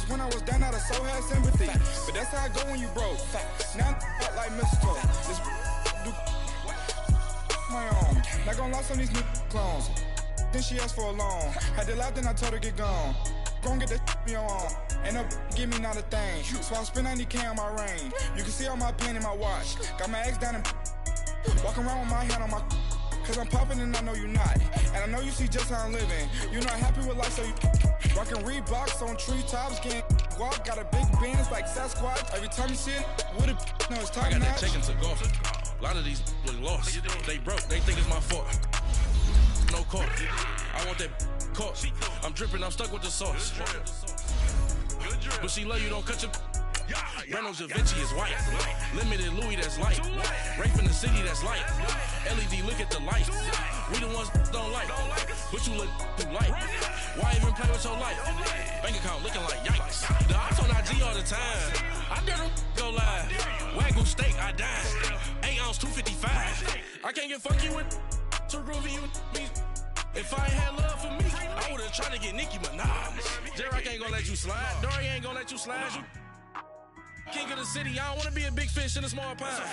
Cause when I was down, I so had sympathy. But that's how I go when you broke. Now I'm like mistletoe. This do my own. Not gonna lie, some of these new clones. Then she asked for a loan. Had to laugh, then I told her get gone. Gon' get that me on. Ain't no give me not a thing. So I spend 90K on my range. You can see all my pain in my watch. Got my ex down and walking around with my hand on my. Cause I'm popping and I know you not. And I know you see just how I'm living. You're not happy with life, so you rockin' Reeboks on treetops, getting walk. Got a big Benz like Sasquatch. Every time you see it, with it, no, it's top I got notch. that check into golf. A lot of these look lost. They broke, they think it's my fault. No court. I want that court. I'm dripping, I'm stuck with the sauce. But she love you, don't cut your. Reynolds Da Vinci is white. Limited Louis, that's light. Rape in the city, that's light. LED, look at the light. We the ones don't like. But you look too light. Why even play with your life? Bank account looking like yikes. The ops on IG all the time. I dare them go live. Wagyu steak, I dine. 8 ounce, 255. I can't get funky with too groovy you me. If I ain't had love for me, I would've tried to get Nicki Minaj. J-Rock ain't gonna let you slide. Dory ain't gonna let you slide. You king of the city, I don't wanna be a big fish in a small pond.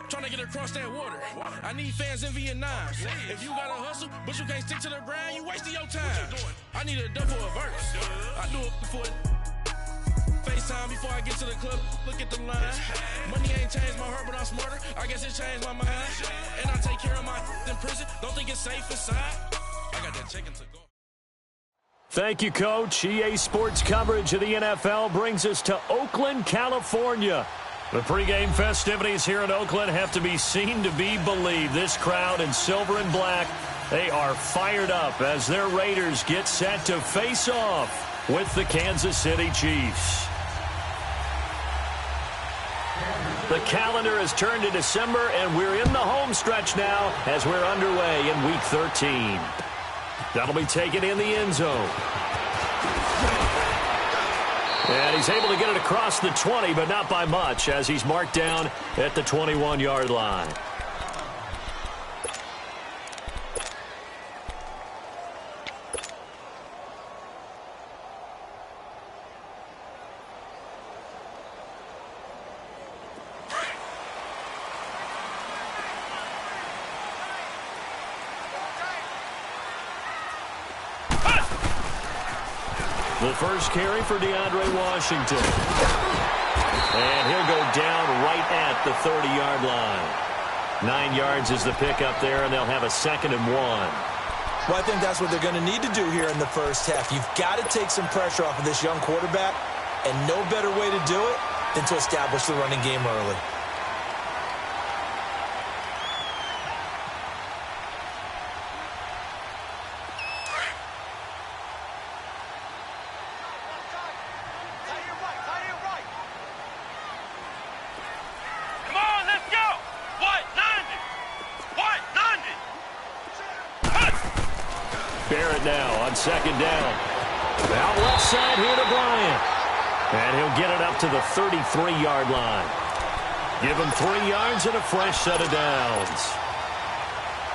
Trying to get across that water. I need fans in Vietnam. If you gotta hustle, but you can't stick to the grind, you wasting your time. I need a dub for a verse. I do it for FaceTime before I get to the club. Look at the line. Money ain't changed my heart, but I'm smarter. I guess it changed my mind. And I take care of my in prison. Don't think it's safe inside. I got that chicken to go. Thank you, Coach. EA Sports coverage of the NFL brings us to Oakland, California. The pregame festivities here in Oakland have to be seen to be believed. This crowd in silver and black, they are fired up as their Raiders get set to face off with the Kansas City Chiefs. The calendar has turned to December, and we're in the home stretch now as we're underway in Week 13. That'll be taken in the end zone. And he's able to get it across the 20, but not by much, as he's marked down at the 21-yard line. The first carry for DeAndre Washington. And he'll go down right at the 30-yard line. 9 yards is the pickup there, and they'll have a 2nd and 1. Well, I think that's what they're going to need to do here in the first half. You've got to take some pressure off of this young quarterback, and no better way to do it than to establish the running game early. Second down. Out left side here to Bryant. And he'll get it up to the 33-yard line. Give him 3 yards and a fresh set of downs.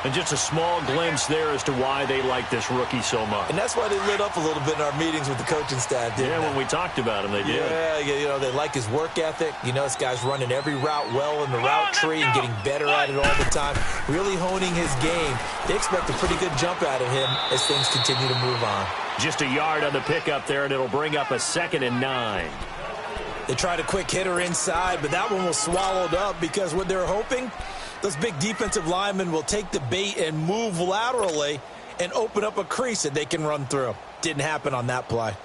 And just a small glimpse there as to why they like this rookie so much. And that's why they lit up a little bit in our meetings with the coaching staff, didn't they? When we talked about him, they did. Yeah, you know, they like his work ethic. You know, this guy's running every route well in the route tree and getting better at it all the time. Really honing his game. They expect a pretty good jump out of him as things continue to move on. Just a yard on the pickup there, and it'll bring up a 2nd and 9. They tried a quick hitter inside, but that one was swallowed up because what they're hoping, those big defensive linemen will take the bait and move laterally and open up a crease that they can run through. Didn't happen on that play.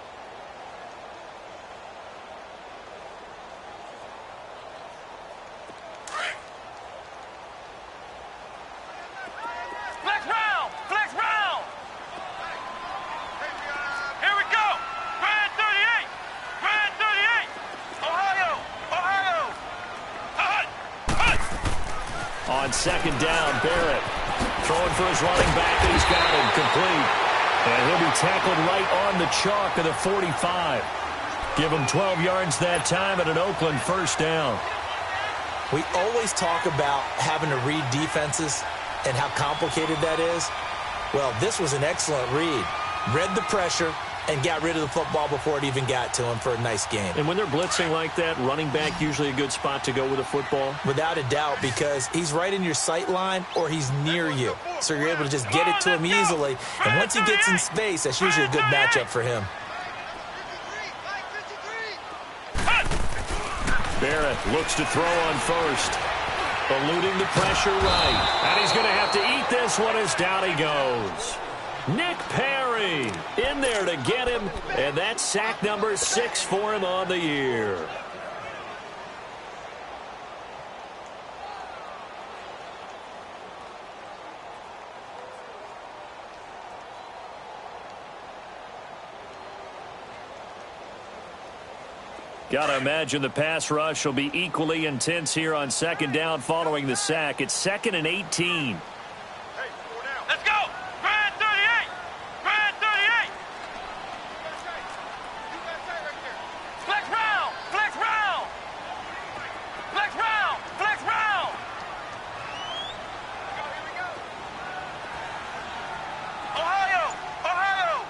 Flex round. Here we go. Grand 38. Ohio. On 2nd down, Barrett throwing for his running back, and he's got him complete. And he'll be tackled right on the chalk of the 45. Give him 12 yards that time at an Oakland first down. We always talk about having to read defenses and how complicated that is. Well, this was an excellent read. Read the pressure, and got rid of the football before it even got to him for a nice gain. And when they're blitzing like that, running back usually a good spot to go with a football? Without a doubt, because he's right in your sight line or he's near you. So you're able to just get it to him easily. And once he gets in space, that's usually a good matchup for him. Barrett looks to throw on first. Eluding the pressure right. And he's going to have to eat this one as down he goes. Nick Perry in there to get him. And that's sack number 6 for him on the year. Got to imagine the pass rush will be equally intense here on second down following the sack. It's 2nd and 18. Let's go! Grand 38! Grand 38! Flex round! Flex round! Flex round! Flex round! Here we go! Ohio! Ohio!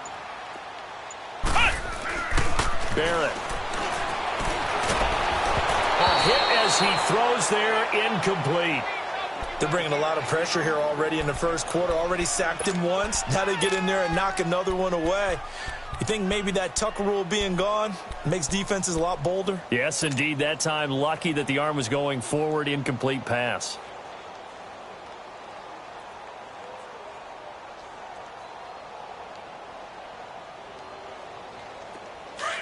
Barrett. Hit as he throws there, incomplete. They're bringing a lot of pressure here already in the first quarter. Already sacked him once. Now they get in there and knock another one away. You think maybe that Tucker rule being gone makes defenses a lot bolder? Yes, indeed. That time, lucky that the arm was going forward, incomplete pass.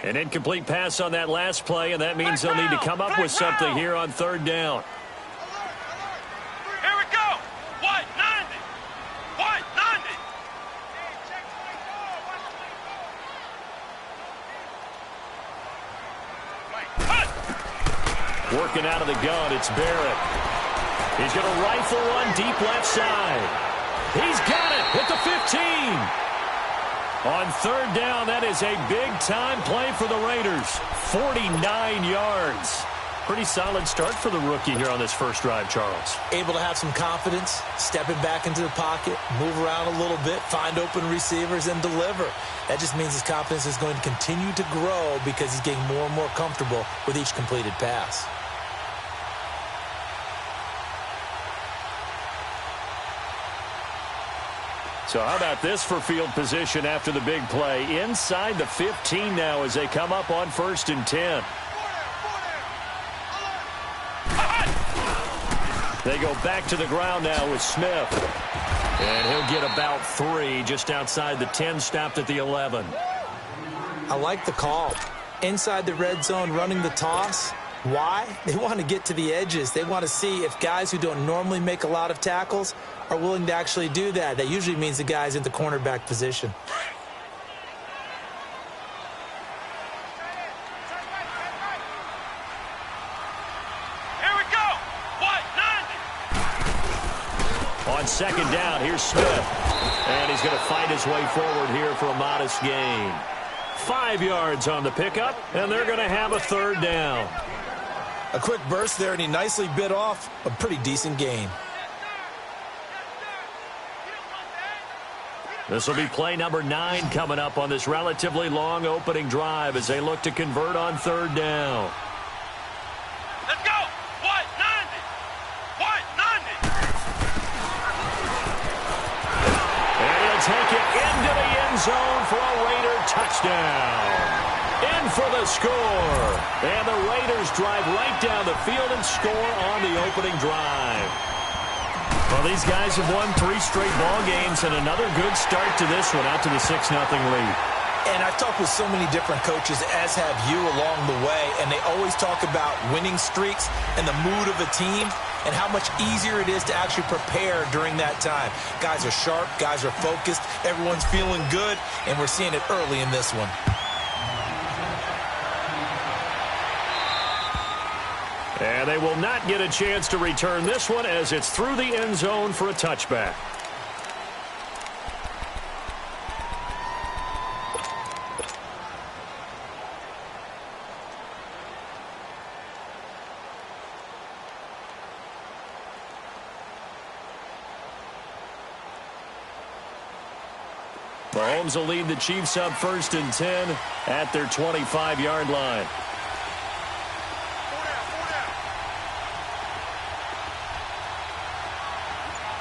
An incomplete pass on that last play, and that means they'll need to come up with something here on third down. Here we go! White 90! White 90! Working out of the gun, it's Barrett. He's going to rifle one deep left side. He's got it at the 15. On third down, that is a big-time play for the Raiders. 49 yards. Pretty solid start for the rookie here on this first drive, Charles. Able to have some confidence, stepping back into the pocket, move around a little bit, find open receivers, and deliver. That just means his confidence is going to continue to grow because he's getting more and more comfortable with each completed pass. So how about this for field position after the big play? Inside the 15 now as they come up on 1st and 10. They go back to the ground now with Smith. And he'll get about 3 just outside the 10, stopped at the 11. I like the call. Inside the red zone, running the toss. Why? They want to get to the edges. They want to see if guys who don't normally make a lot of tackles are willing to actually do that. That usually means the guy's in the cornerback position. Here we go! White 90! On second down, here's Smith. And he's going to fight his way forward here for a modest gain. 5 yards on the pickup, and they're going to have a third down. A quick burst there, and he nicely bit off a pretty decent gain. This will be play number 9 coming up on this relatively long opening drive as they look to convert on third down. Let's go! White 90! White 90! And he'll take it into the end zone for a Raider touchdown. In for the score. And the Raiders drive right down the field and score on the opening drive. Well, these guys have won 3 straight ball games and another good start to this one out to the 6-0 lead. And I've talked with so many different coaches, as have you, along the way, and they always talk about winning streaks and the mood of a team and how much easier it is to actually prepare during that time. Guys are sharp, guys are focused, everyone's feeling good, and we're seeing it early in this one. And they will not get a chance to return this one as it's through the end zone for a touchback. Mahomes will lead the Chiefs up 1st and 10 at their 25-yard line.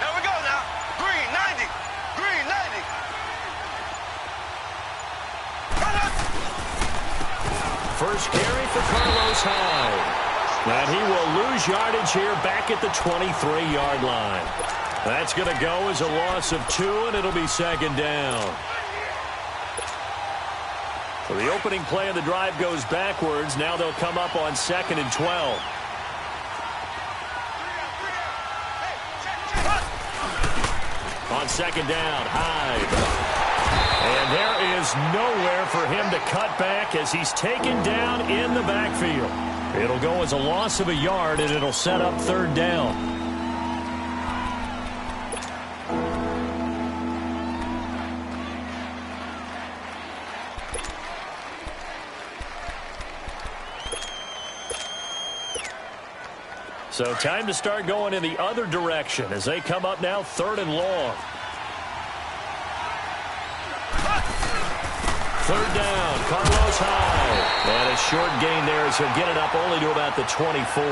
Here we go now. Green 90. Green 90. First carry for Carlos Hyde. And he will lose yardage here back at the 23-yard line. That's going to go as a loss of 2, and it'll be 2nd down. So the opening play of the drive goes backwards. Now they'll come up on 2nd and 12. On 2nd down, Hyde. And there is nowhere for him to cut back as he's taken down in the backfield. It'll go as a loss of a yard, and it'll set up 3rd down. So time to start going in the other direction as they come up now 3rd and long. 3rd down, Carlos Hyde. And a short gain there as he'll get it up only to about the 24.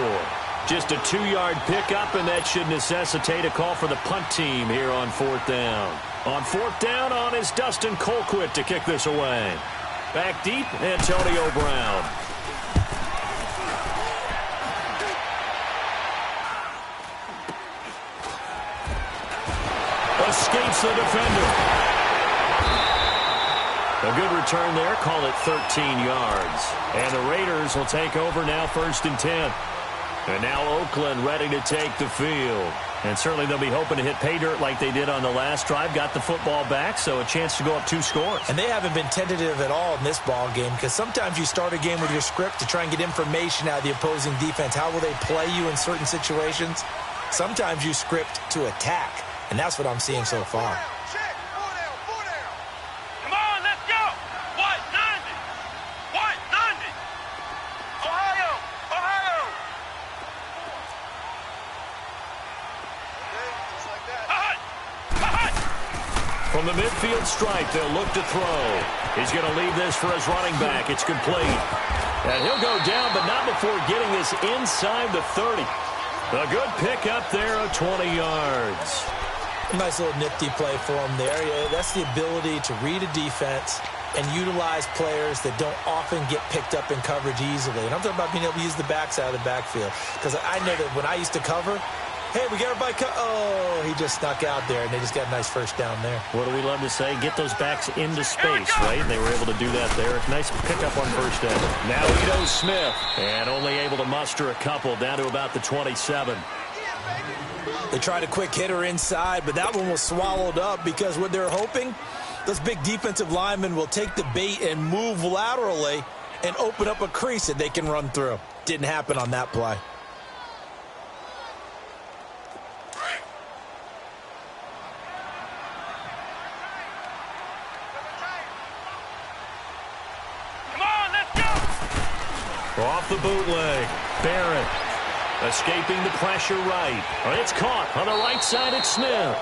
Just a 2-yard pickup, and that should necessitate a call for the punt team here on 4th down. On 4th down on is Dustin Colquitt to kick this away. Back deep, Antonio Brown. Escapes the defender. A good return there. Call it 13 yards. And the Raiders will take over now 1st and 10. And now Oakland ready to take the field. And certainly they'll be hoping to hit pay dirt like they did on the last drive. Got the football back, so a chance to go up 2 scores. And they haven't been tentative at all in this ball game, because sometimes you start a game with your script to try and get information out of the opposing defense. How will they play you in certain situations? Sometimes you script to attack, and that's what I'm seeing so far. Come on, let's go. White 90. White 90. Ohio. Ohio. Okay, just like that. From the midfield stripe, they'll look to throw. He's going to leave this for his running back. It's complete. And he'll go down, but not before getting this inside the 30. A good pickup there of 20 yards. Nice little nifty play for him there. Yeah, that's the ability to read a defense and utilize players that don't often get picked up in coverage easily. And I'm talking about being able to use the backside of the backfield. Because I know that when I used to cover, hey, we got everybody oh, he just snuck out there, and they just got a nice 1st down there. What do we love to say? Get those backs into space, right? And they were able to do that there. Nice pickup on 1st down. Now Ito Smith, and only able to muster a couple down to about the 27. They tried a quick hitter inside, but that one was swallowed up because what they're hoping, those big defensive linemen will take the bait and move laterally and open up a crease that they can run through. Didn't happen on that play. Come on, let's go. Off the bootleg, Barrett. Escaping the pressure right. It's caught on the right side at Smith.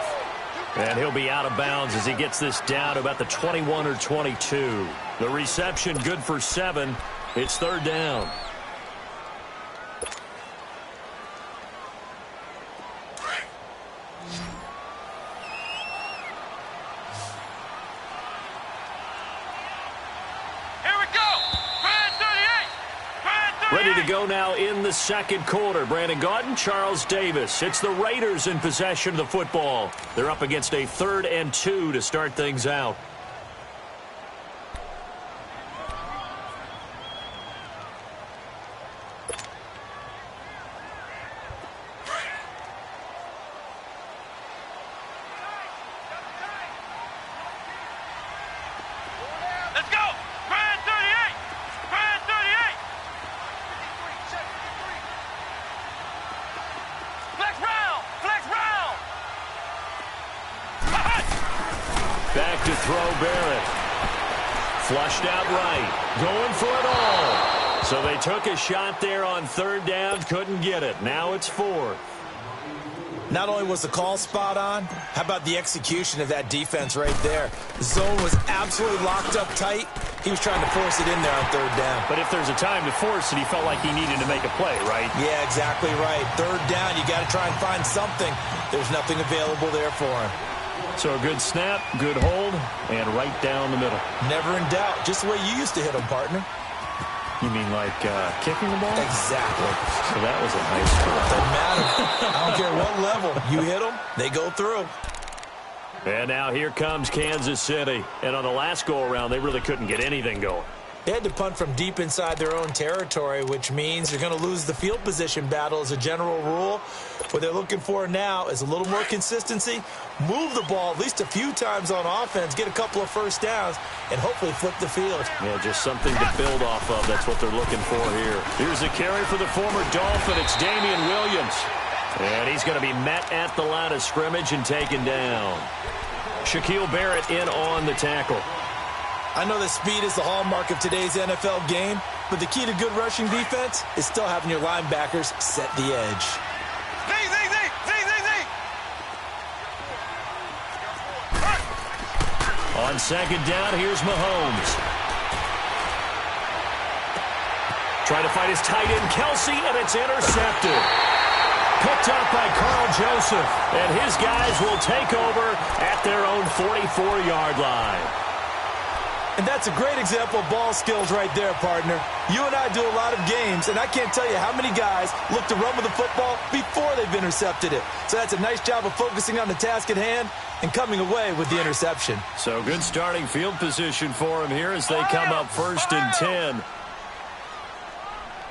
And he'll be out of bounds as he gets this down to about the 21 or 22. The reception good for 7. It's 3rd down. Ready to go now in the 2nd quarter. Brandon Gaudin, Charles Davis. It's the Raiders in possession of the football. They're up against a 3rd and 2 to start things out. Let's go. Brand 38. Brand 38. Flex round. Flex round. Back to throw Barrett. Flushed out right. Going for it all. So they took a shot there on 3rd down. Couldn't get it. Now it's 4th. Not only was the call spot on, how about the execution of that defense right there? The zone was absolutely locked up tight. He was trying to force it in there on third down. But if there's a time to force it, he felt like he needed to make a play, right? Yeah, exactly right. Third down, you got to try and find something. There's nothing available there for him. So a good snap, good hold, and right down the middle. Never in doubt. Just the way you used to hit him, partner. You mean like kicking the ball? Exactly. So that was a nice throw. Doesn't matter. I don't care what level. You hit them, they go through. And now here comes Kansas City. And on the last go-around, they really couldn't get anything going. They had to punt from deep inside their own territory, which means you're going to lose the field position battle as a general rule. What they're looking for now is a little more consistency, move the ball at least a few times on offense, get a couple of first downs, and hopefully flip the field. Yeah, just something to build off of. That's what they're looking for here. Here's a carry for the former Dolphin. It's Damian Williams. And he's going to be met at the line of scrimmage and taken down. Shaquille Barrett in on the tackle. I know that speed is the hallmark of today's NFL game, but the key to good rushing defense is still having your linebackers set the edge. On second down, here's Mahomes. Trying to find his tight end, Kelsey, and it's intercepted. Picked up by Carl Joseph, and his guys will take over at their own 44-yard line. And that's a great example of ball skills right there, partner. You and I do a lot of games, and I can't tell you how many guys look to run with the football before they've intercepted it. So that's a nice job of focusing on the task at hand and coming away with the interception. So good starting field position for him here as they come up first and 10.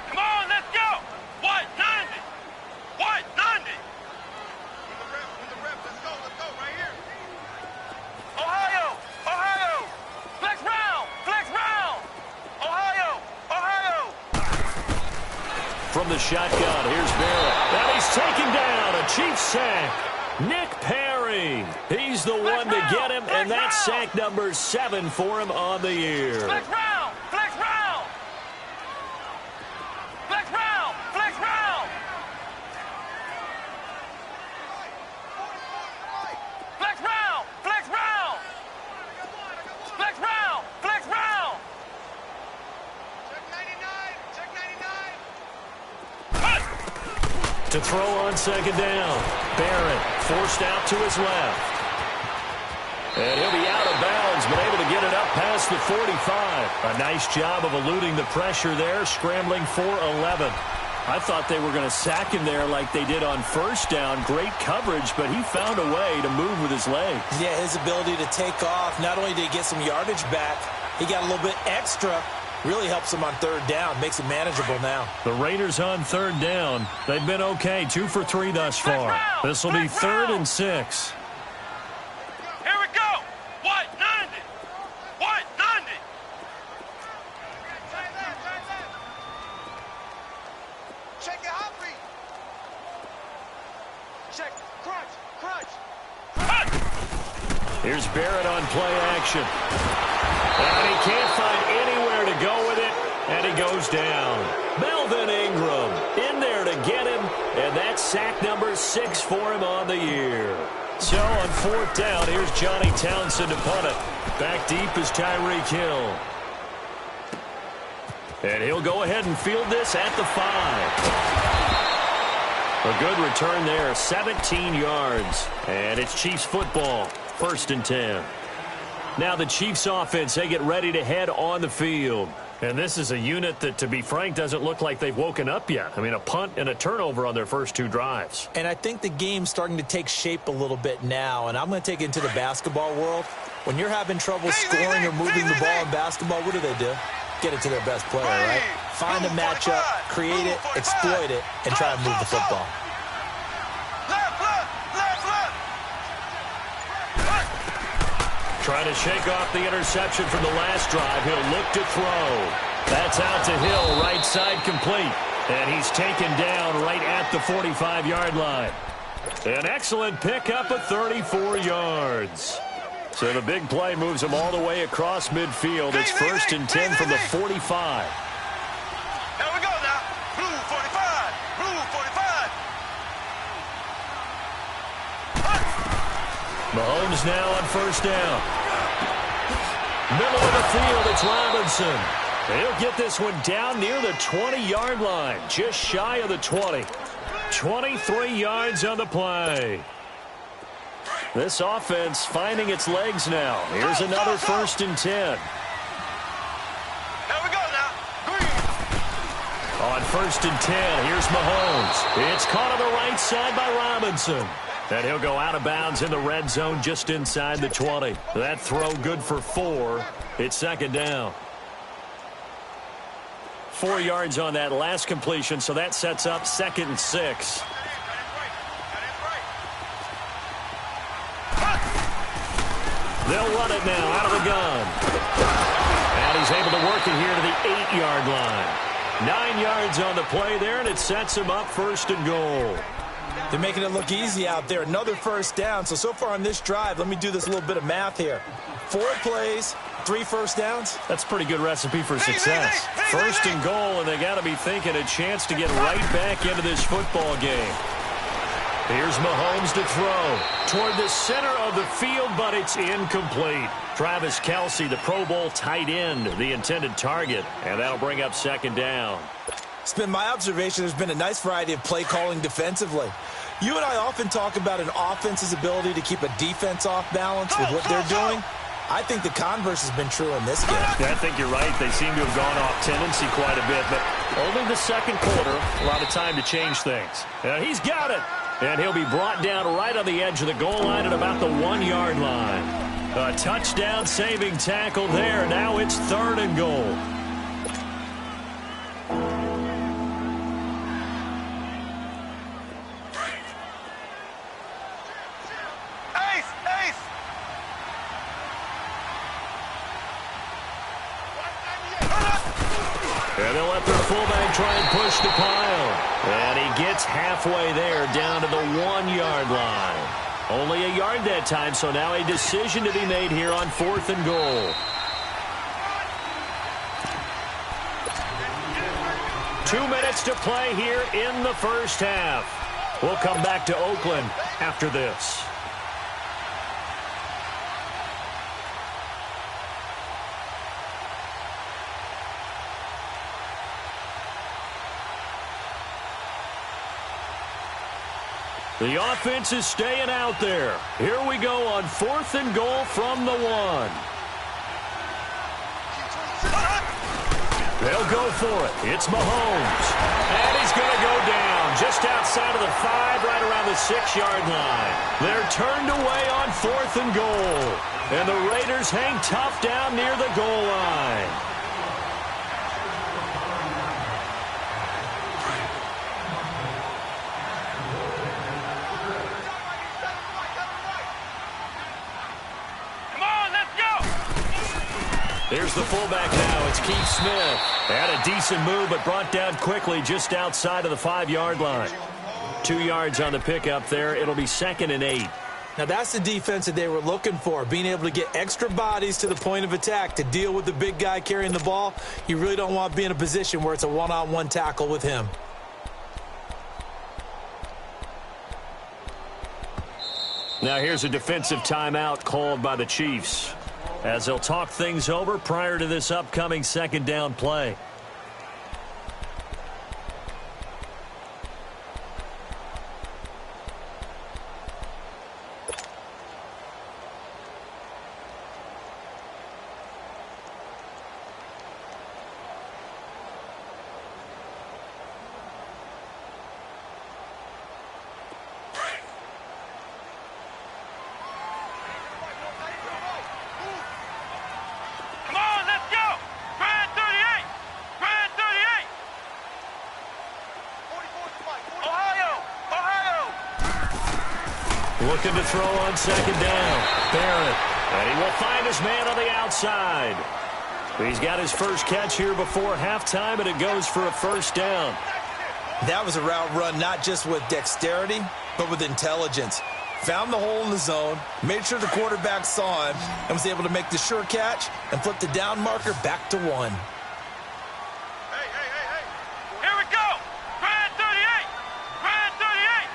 Come on, let's go. White 90. White 90. When the ref, let's go right here. Ohio. Flex round. Ohio. From the shotgun, here's Barrett. And he's taken down. A Chiefs sack. Nick Perry. He's the one to get him, and that's sack number 7 for him on the year. Flex round. To throw on second down. Barrett forced out to his left. And he'll be out of bounds, but able to get it up past the 45. A nice job of eluding the pressure there, scrambling for 11. I thought they were going to sack him there like they did on first down. Great coverage, but he found a way to move with his legs. Yeah, his ability to take off, not only did he get some yardage back, he got a little bit extra. Really helps them on third down. Makes it manageable now. The Raiders on third down. They've been okay. 2 for 3 thus far. This will be 3rd and 6. Here we go. White 90. Check it, Humphrey. Check. Crunch. Here's Barrett on play action. And he can't find anywhere to go with it, and he goes down. Melvin Ingram in there to get him, and that's sack number 6 for him on the year. So on 4th down, here's Johnny Townsend to punt it. Back deep is Tyreek Hill. And he'll go ahead and field this at the 5. A good return there, 17 yards. And it's Chiefs football, 1st and 10. Now the Chiefs offense, they get ready to head on the field. And this is a unit that, to be frank, doesn't look like they've woken up yet. I mean, a punt and a turnover on their first 2 drives. And I think the game's starting to take shape a little bit now. And I'm going to take it into the basketball world. When you're having trouble scoring or moving the ball in basketball, what do? Get it to their best player, right? Find a matchup, create it, exploit it, and try and move the football. Trying to shake off the interception from the last drive. He'll look to throw. That's out to Hill, right side complete. And he's taken down right at the 45-yard line. An excellent pickup of 34 yards. So the big play moves him all the way across midfield. It's 1st and 10 from the 45. Here we go now. Blue 45. Mahomes now on first down. Middle of the field, it's Robinson. He'll get this one down near the 20-yard line, just shy of the 20. 23 yards on the play. This offense finding its legs now. Here's another 1st and 10. There we go now. On 1st and 10, here's Mahomes. It's caught on the right side by Robinson. And he'll go out of bounds in the red zone just inside the 20. That throw good for 4. It's 2nd down. 4 yards on that last completion, so that sets up 2nd and 6. They'll run it now out of the gun. And he's able to work it here to the 8-yard line. 9 yards on the play there, and it sets him up 1st and goal. They're making it look easy out there. Another 1st down. So far on this drive, let me do this little bit of math here. 4 plays, 3 1st downs. That's a pretty good recipe for success. 1st and goal, and they got to be thinking a chance to get right back into this football game. Here's Mahomes to throw toward the center of the field, but it's incomplete. Travis Kelce, the Pro Bowl tight end, the intended target, and that'll bring up 2nd down. It's been my observation there's been a nice variety of play calling defensively. You and I often talk about an offense's ability to keep a defense off balance with what they're doing. I think the converse has been true in this game. Yeah, I think you're right. They seem to have gone off tendency quite a bit, but only the 2nd quarter, a lot of time to change things. He's got it, and he'll be brought down right on the edge of the goal line at about the 1-yard line. A touchdown-saving tackle there. Now it's 3rd and goal. And they'll let their fullback try and push the pile. And he gets halfway there down to the 1-yard line. Only a yard that time, so now a decision to be made here on 4th and goal. 2 minutes to play here in the 1st half. We'll come back to Oakland after this. The offense is staying out there. Here we go on 4th and goal from the 1. They'll go for it. It's Mahomes. And he's going to go down just outside of the 5, right around the 6-yard line. They're turned away on 4th and goal. And the Raiders hang tough down near the goal line. Here's the fullback now. It's Keith Smith. Had a decent move, but brought down quickly just outside of the 5-yard line. 2 yards on the pickup there. It'll be 2nd and 8. Now that's the defense that they were looking for, being able to get extra bodies to the point of attack to deal with the big guy carrying the ball. You really don't want to be in a position where it's a one-on-one tackle with him. Now here's a defensive timeout called by the Chiefs, as they'll talk things over prior to this upcoming 2nd down play. Looking to throw on 2nd down. Barrett. And he will find his man on the outside. He's got his first catch here before halftime, and it goes for a 1st down. That was a route run not just with dexterity, but with intelligence. Found the hole in the zone, made sure the quarterback saw him, and was able to make the sure catch and flip the down marker back to 1. Here we go. Grand 38. Grand 38.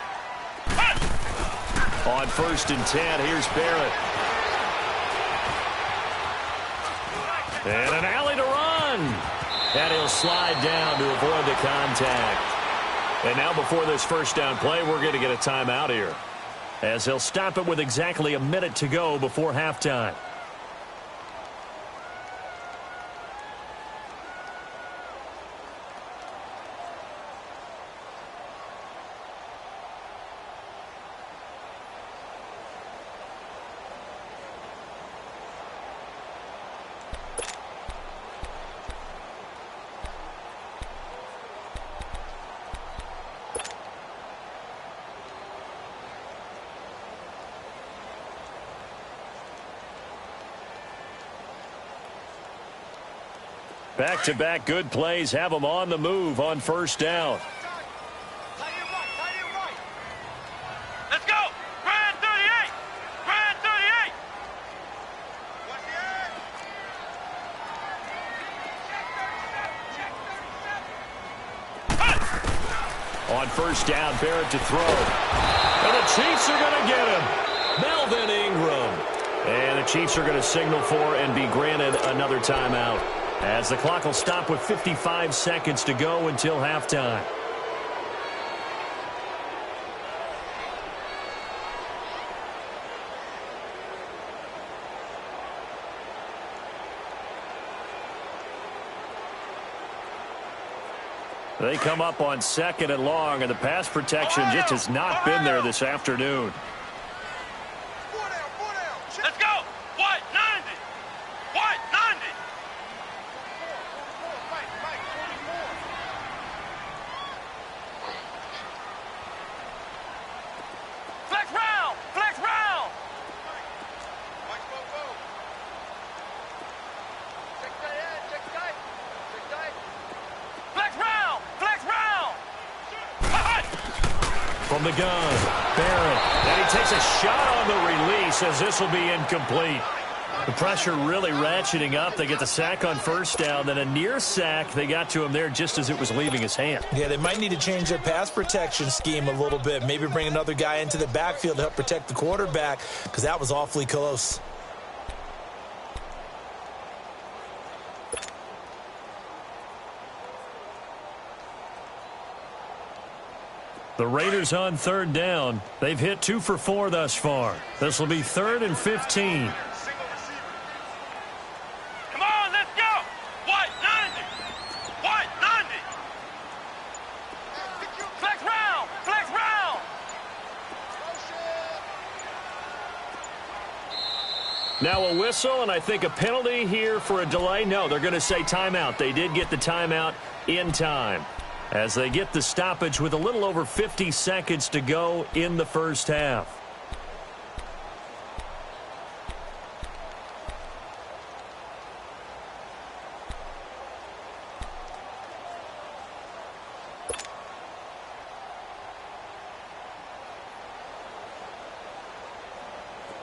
On 1st and 10, here's Barrett. And an alley to run. And he'll slide down to avoid the contact. And now before this first down play, we're going to get a timeout here, as they'll stop it with exactly a minute to go before halftime. Back-to-back good plays have them on the move on first down. Let's go! Grand 38! Grand 38! On first down, Barrett to throw. And the Chiefs are going to get him. Melvin Ingram. And the Chiefs are going to signal for and be granted another timeout, as the clock will stop with 55 seconds to go until halftime. They come up on 2nd and long, and the pass protection just has not been there this afternoon. Let's go! What? 90! What? 90! Flex round! Flex round! Flex round! Flex round! From the gun, Barrett. And he takes a shot on the release, as this will be incomplete. The pressure really ratcheting up. They get the sack on first down, then a near sack. They got to him there just as it was leaving his hand. Yeah, they might need to change their pass protection scheme a little bit. Maybe bring another guy into the backfield to help protect the quarterback, because that was awfully close. The Raiders on 3rd down. They've hit 2 for 4 thus far. This will be 3rd and 15. Come on, let's go! What? 90! What? 90! Flex round! Flex round! Now a whistle, and I think a penalty here for a delay. No, they're going to say timeout. They did get the timeout in time, as they get the stoppage with a little over 50 seconds to go in the first half.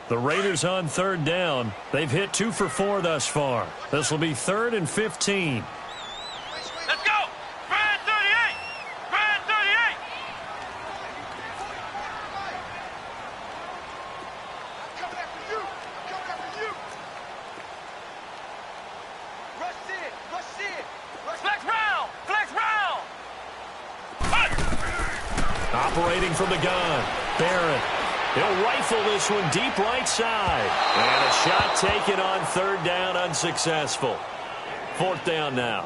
The Raiders on 3rd down. They've hit 2 for 4 thus far. This will be 3rd and 15. Let's go! Grand 38! Grand 38! I'm coming after you! I'm coming after you! Rush in! Rush in! Flex round! Flex round! Operating from the gun, Barrett. He'll rifle this one deep right side. And a shot taken on 3rd down, unsuccessful. 4th down now.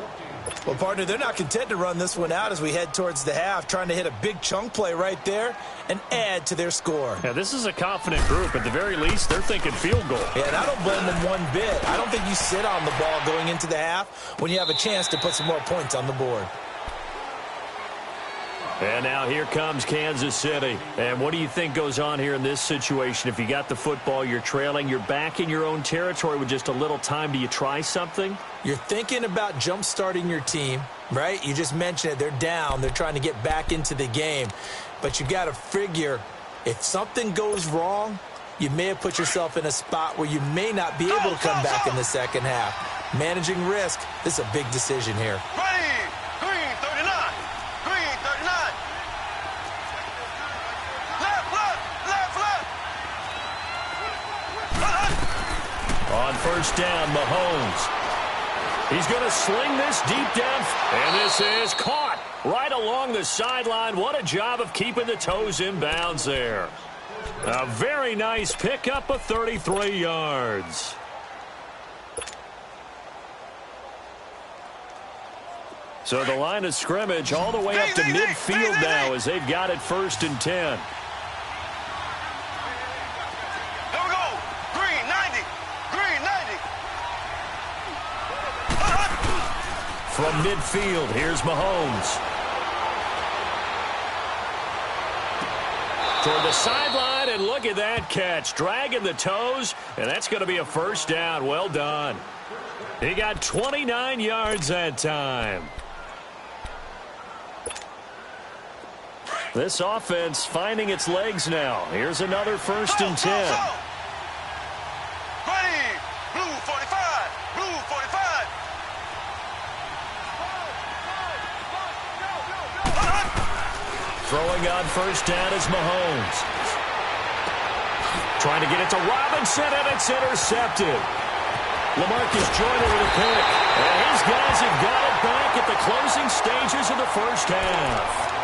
Well, partner, they're not content to run this one out as we head towards the half, trying to hit a big chunk play right there and add to their score. Yeah, this is a confident group. At the very least, they're thinking field goal. Yeah, and I don't blame them one bit. I don't think you sit on the ball going into the half when you have a chance to put some more points on the board. And now here comes Kansas City. And what do you think goes on here in this situation? If you got the football, you're trailing, you're back in your own territory with just a little time. Do you try something? You're thinking about jump-starting your team, right? You just mentioned it. They're down. They're trying to get back into the game. But you got to figure, if something goes wrong, you may have put yourself in a spot where you may not be able to come back in the second half. Managing risk, this is a big decision here. Green 39! Green 39! Left, left, left, left! first down, Mahomes. He's going to sling this deep down, and this is caught right along the sideline. What a job of keeping the toes in bounds there. A very nice pickup of 33 yards. So the line of scrimmage all the way up to midfield now as they've got it 1st and 10. Here we go. Green 90. Green 90. From midfield, here's Mahomes. Toward the sideline, and look at that catch. Dragging the toes, and that's going to be a first down. Well done. He got 29 yards that time. This offense finding its legs now. Here's another 1st and 10. Ready. Blue 45. Blue 45. Throwing on first down is Mahomes. Trying to get it to Robinson, and it's intercepted. LaMarcus Joyner with a pick. And his guys have got it back at the closing stages of the first half.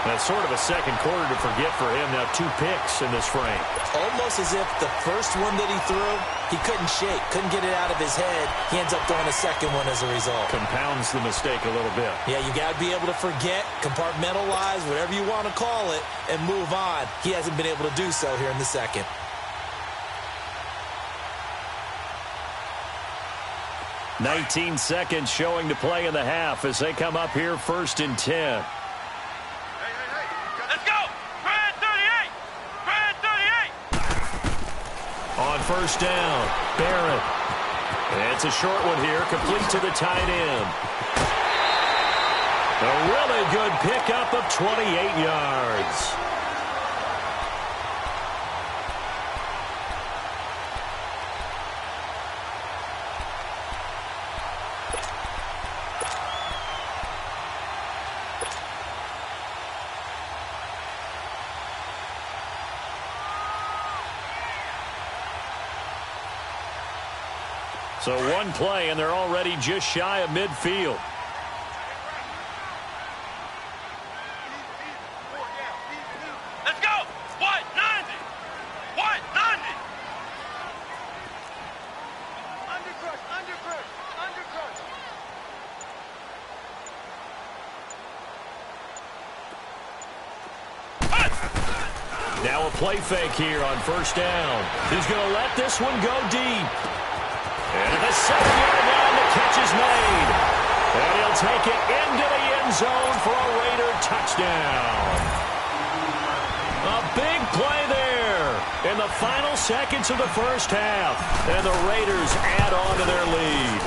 That's sort of a second quarter to forget for him. Now 2 picks in this frame. Almost as if the first one that he threw, he couldn't shake, couldn't get it out of his head. He ends up throwing a second one as a result. Compounds the mistake a little bit. Yeah, you got to be able to forget, compartmentalize, whatever you want to call it, and move on. He hasn't been able to do so here in the second. "19 seconds showing to play in the half as they come up here 1st and 10. Let's go. Red 38. Red 38. On first down, Barrett. It's a short one here, complete to the tight end. A really good pickup of 28 yards. So one play, and they're already just shy of midfield. Let's go. White 90. White 90. Undercrush. Undercrush. Undercrush. Now a play fake here on first down. He's going to let this one go deep. And at the 7-yard line, the catch is made. And he'll take it into the end zone for a Raider touchdown. A big play there in the final seconds of the first half. And the Raiders add on to their lead.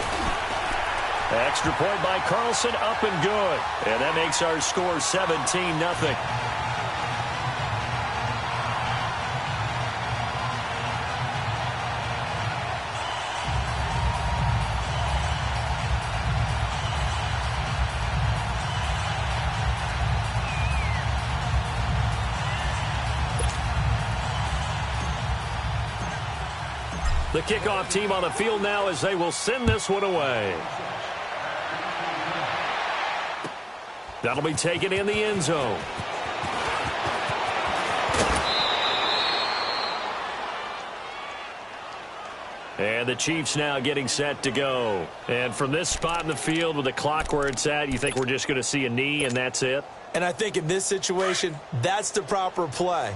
Extra point by Carlson, up and good. And that makes our score 17-0. The kickoff team on the field now as they will send this one away. That'll be taken in the end zone. And the Chiefs now getting set to go. And from this spot in the field with the clock where it's at, you think we're just going to see a knee and that's it? And I think in this situation, that's the proper play.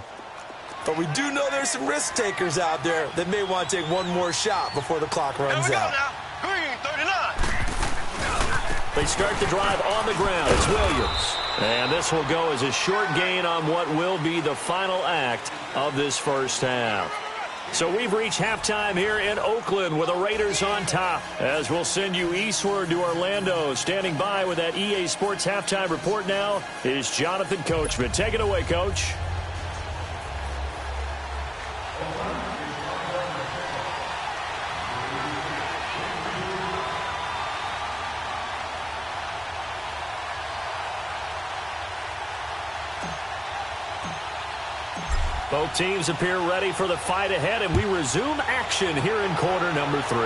But we do know there's some risk takers out there that may want to take one more shot before the clock runs out. Now. Green 39. They start the drive on the ground. It's Williams. And this will go as a short gain on what will be the final act of this first half. So we've reached halftime here in Oakland with the Raiders on top. As we'll send you eastward to Orlando. Standing by with that EA Sports halftime report now is Jonathan Coachman. Take it away, Coach. Both teams appear ready for the fight ahead, and we resume action here in quarter number 3.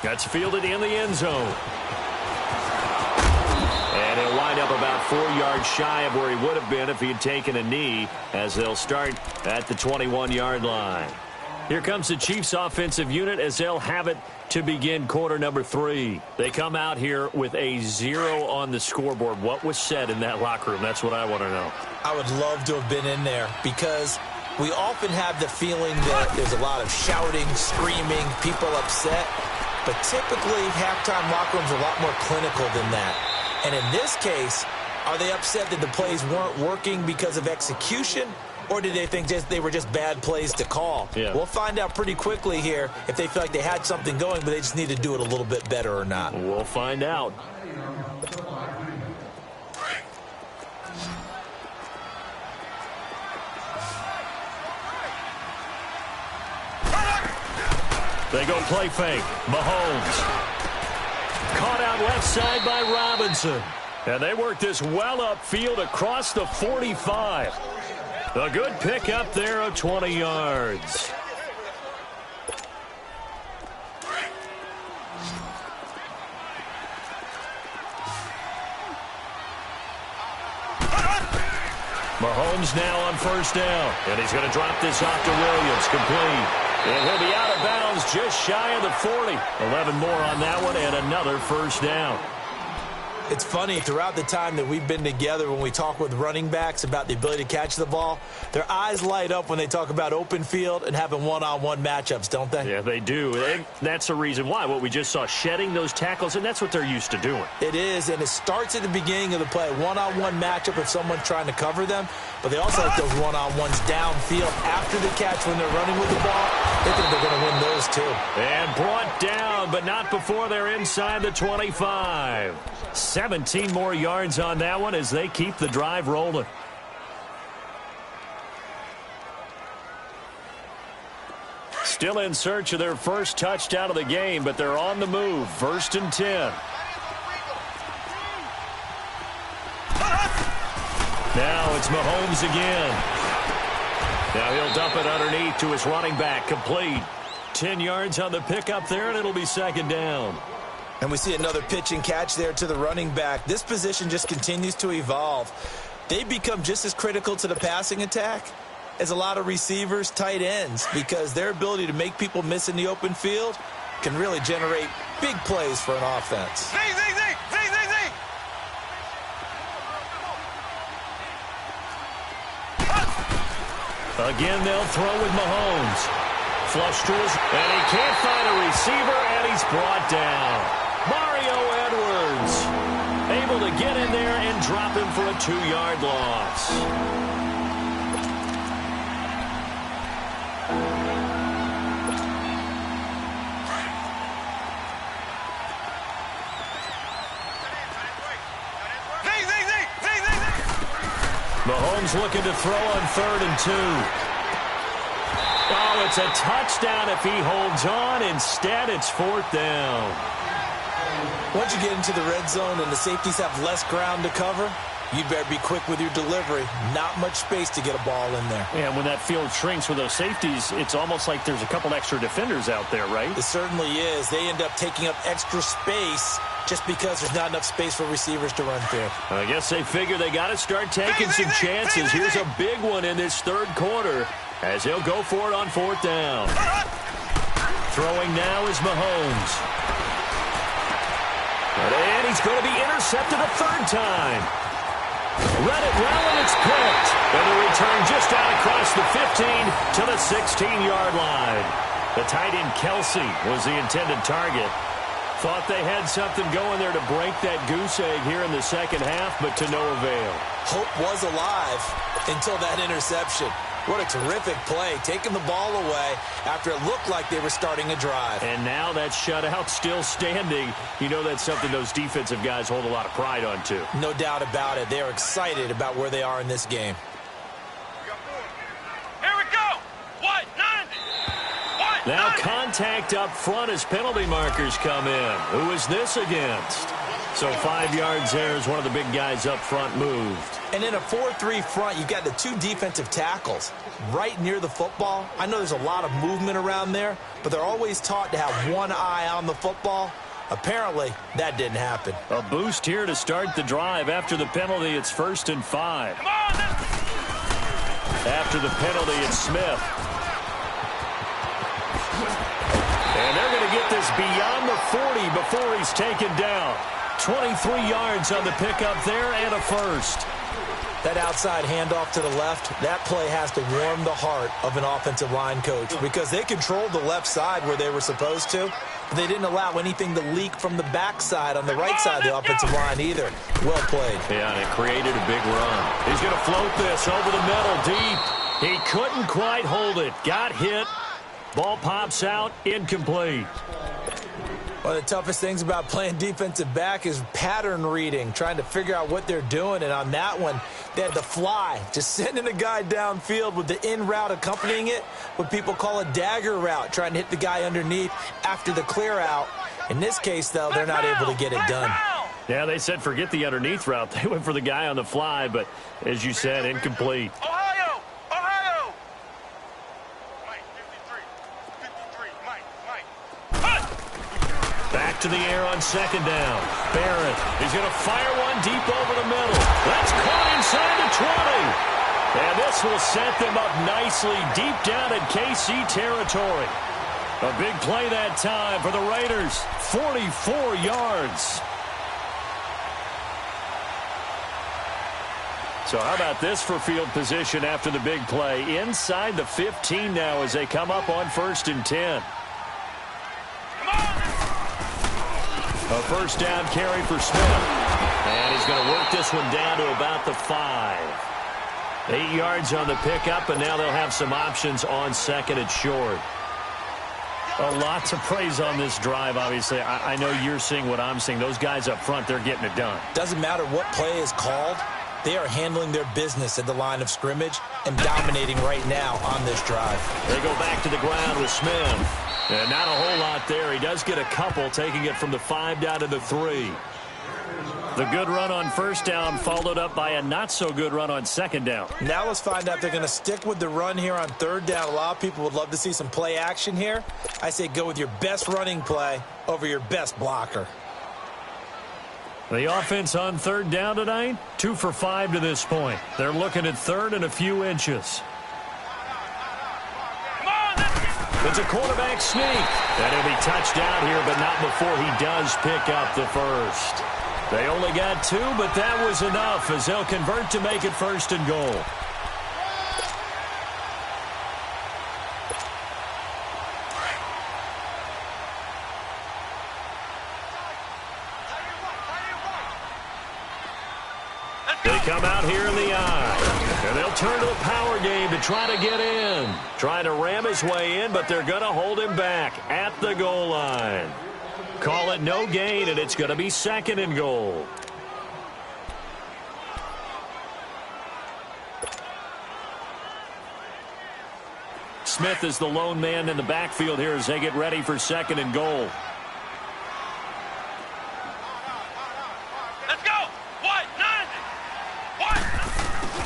That's fielded in the end zone. And he'll wind up about 4 yards shy of where he would have been if he had taken a knee, as they'll start at the 21-yard line. Here comes the Chiefs offensive unit as they'll have it to begin quarter number 3. They come out here with a 0 on the scoreboard. What was said in that locker room? That's what I want to know. I would love to have been in there because we often have the feeling that there's a lot of shouting, screaming, people upset. But typically, halftime locker rooms are a lot more clinical than that. And in this case, are they upset that the plays weren't working because of execution? Or did they think they were just bad plays to call? Yeah. We'll find out pretty quickly here if they feel like they had something going, but they just need to do it a little bit better or not. We'll find out. They go play fake. Mahomes. Caught out left side by Robinson. And they work this well upfield across the 45. A good pickup there of 20 yards. Mahomes now on first down. And he's going to drop this off to Williams. Complete. And he'll be out of bounds just shy of the 40. 11 more on that one and another first down. It's funny, throughout the time that we've been together, when we talk with running backs about the ability to catch the ball, their eyes light up when they talk about open field and having one-on-one matchups, don't they? Yeah, they do. And that's the reason why. What we just saw, shedding those tackles, and that's what they're used to doing. It is, and it starts at the beginning of the play. One-on-one matchup if someone's trying to cover them, but they also like those one-on-ones downfield after the catch when they're running with the ball. They think they're going to win those too. And brought down, but not before they're inside the 25. 17 more yards on that one as they keep the drive rolling. Still in search of their first touchdown of the game, but they're on the move. 1st and 10. Now it's Mahomes again. Now he'll dump it underneath to his running back. Complete. 10 yards on the pickup there, and it'll be 2nd down. And we see another pitch and catch there to the running back. This position just continues to evolve. They become just as critical to the passing attack as a lot of receivers, tight ends, because their ability to make people miss in the open field can really generate big plays for an offense. Again, they'll throw with Mahomes. Flush to his, and he can't find a receiver, and he's brought down. Mario Edwards able to get in there and drop him for a 2-yard loss. Mahomes looking to throw on 3rd and 2. Oh, it's a touchdown if he holds on. Instead, it's 4th down. Once you get into the red zone and the safeties have less ground to cover, you better be quick with your delivery. Not much space to get a ball in there. And when that field shrinks with those safeties, it's almost like there's a couple extra defenders out there, right? It certainly is. They end up taking up extra space just because there's not enough space for receivers to run through. I guess they figure they got to start taking some chances. Here's a big one in this 3rd quarter as he'll go for it on 4th down. Throwing now is Mahomes. And he's going to be intercepted a 3rd time. Read it well, and it's picked. And the return just out across the 15 to the 16-yard line. The tight end Kelsey was the intended target. Thought they had something going there to break that goose egg here in the 2nd half, but to no avail. Hope was alive until that interception. What a terrific play, taking the ball away after it looked like they were starting a drive. And now that shutout still standing. You know that's something those defensive guys hold a lot of pride on, too. No doubt about it. They are excited about where they are in this game. Here we go. What? Now contact up front as penalty markers come in. Who is this against? So 5 yards there as one of the big guys up front moved. And in a 4-3 front, you've got the 2 defensive tackles right near the football. I know there's a lot of movement around there, but they're always taught to have one eye on the football. Apparently, that didn't happen. A boost here to start the drive. After the penalty, it's 1st and 5. After the penalty, it's Smith. And they're going to get this beyond the 40 before he's taken down. 23 yards on the pickup there and a first. That outside handoff to the left, that play has to warm the heart of an offensive line coach because they controlled the left side where they were supposed to. But they didn't allow anything to leak from the backside on the right side of the offensive line either. Well played. Yeah, and it created a big run. He's going to float this over the middle deep. He couldn't quite hold it. Got hit. Ball pops out. Incomplete. One of the toughest things about playing defensive back is pattern reading, trying to figure out what they're doing. And on that one, they had to fly, just sending a guy downfield with the in route accompanying it, what people call a dagger route, trying to hit the guy underneath after the clear out. In this case, though, they're not able to get it done. Yeah, they said forget the underneath route. They went for the guy on the fly, but as you said, incomplete. Ohio! Ohio! Back to the air on 2nd down. Barrett, he's going to fire one deep over the middle. That's caught inside the 20. And this will set them up nicely deep down in KC territory. A big play that time for the Raiders. 44 yards. So how about this for field position after the big play? Inside the 15 now as they come up on 1st and 10. A 1st down carry for Smith. And he's going to work this one down to about the 5. 8 yards on the pickup, and now they'll have some options on 2nd and short. A lot to praise on this drive, obviously. I know you're seeing what I'm seeing. Those guys up front, they're getting it done. Doesn't matter what play is called. They are handling their business at the line of scrimmage and dominating right now on this drive. They go back to the ground with Smith. And not a whole lot there. He does get a couple, taking it from the 5 down to the 3. The good run on 1st down followed up by a not-so-good run on 2nd down. Now let's find out if they're going to stick with the run here on 3rd down. A lot of people would love to see some play action here. I say go with your best running play over your best blocker. The offense on 3rd down tonight, 2 for 5 to this point. They're looking at 3rd and a few inches. It's a quarterback sneak. And he'll be touched down here, but not before he does pick up the first. They only got 2, but that was enough as they'll convert to make it 1st and goal. They come out here in the eye, and they'll turn to the power game to try to get in. Trying to ram his way in, but they're going to hold him back at the goal line. Call it no gain, and it's going to be 2nd and goal. Smith is the lone man in the backfield here as they get ready for 2nd and goal.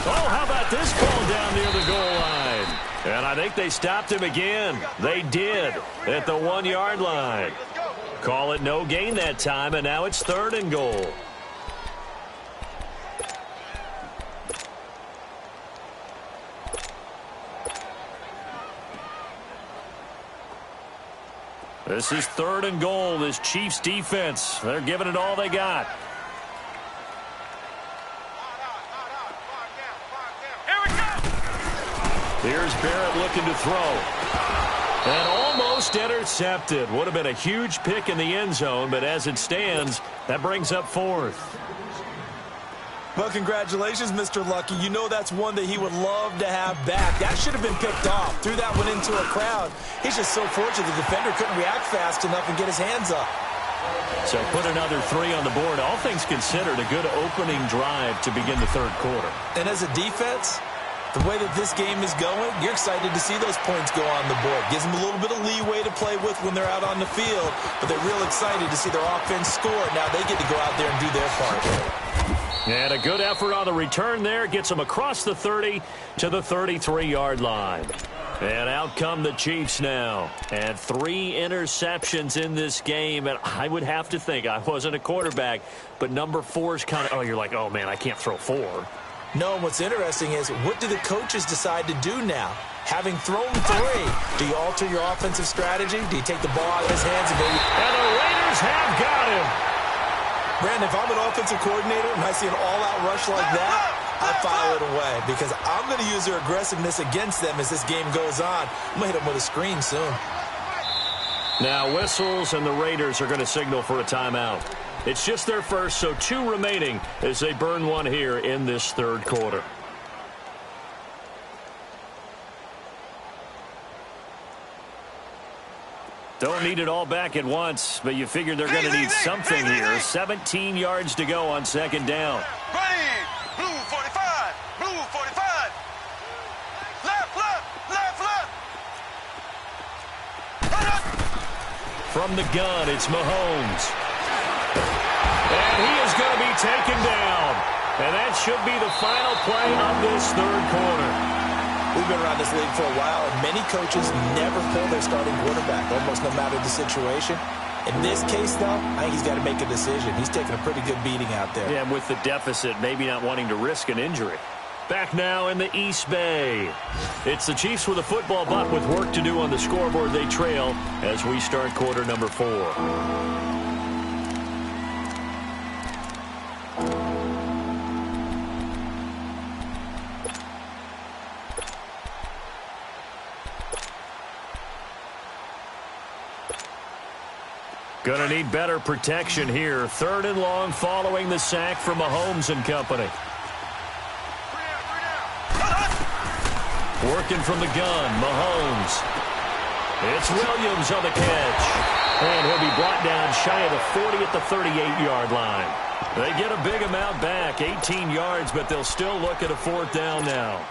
Oh, how about this call down near the goal line? And I think they stopped him again. They did at the 1-yard line. Call it no gain that time, and now it's 3rd and goal. This is 3rd and goal. This Chiefs defense, they're giving it all they got. Here's Barrett looking to throw. And almost intercepted. Would have been a huge pick in the end zone, but as it stands, that brings up 4th. Well, congratulations, Mr. Lucky. You know that's one that he would love to have back. That should have been picked off. Threw that one into a crowd. He's just so fortunate the defender couldn't react fast enough and get his hands up. So put another 3 on the board. All things considered, a good opening drive to begin the 3rd quarter. And as a defense, The way that this game is going, you're excited to see those points go on the board. Gives them a little bit of leeway to play with when they're out on the field, but they're real excited to see their offense score. Now they get to go out there and do their part. And a good effort on the return there. Gets them across the 30 to the 33-yard line. And out come the Chiefs now. And 3 interceptions in this game. And I would have to think, I wasn't a quarterback, but number 4 is kind of, you're like, oh, man, I can't throw 4. No, what's interesting is, what do the coaches decide to do now? Having thrown 3, do you alter your offensive strategy? Do you take the ball out of his hands and go? And the Raiders have got him. Brandon, if I'm an offensive coordinator and I see an all-out rush like that, I file it away because I'm going to use their aggressiveness against them as this game goes on. I'm going to hit them with a screen soon. Now whistles, and the Raiders are going to signal for a timeout. It's just their first, so 2 remaining as they burn one here in this third quarter. Don't need it all back at once, but you figure they're going to need something here. 17 yards to go on second down. Blue 45. Blue 45. Left. From the gun, it's Mahomes. And he is going to be taken down. And that should be the final play of this third quarter. We've been around this league for a while, and many coaches never pull their starting quarterback, almost no matter the situation. In this case, though, I think he's got to make a decision. He's taking a pretty good beating out there. Yeah, and with the deficit, maybe not wanting to risk an injury. Back now in the East Bay. It's the Chiefs with a football, but with work to do on the scoreboard, they trail as we start quarter number 4. Going to need better protection here. 3rd and long following the sack from Mahomes and company. Working from the gun, Mahomes. It's Williams on the catch. And he'll be brought down shy of the 40 at the 38-yard line. They get a big amount back, 18 yards, but they'll still look at a 4th down now.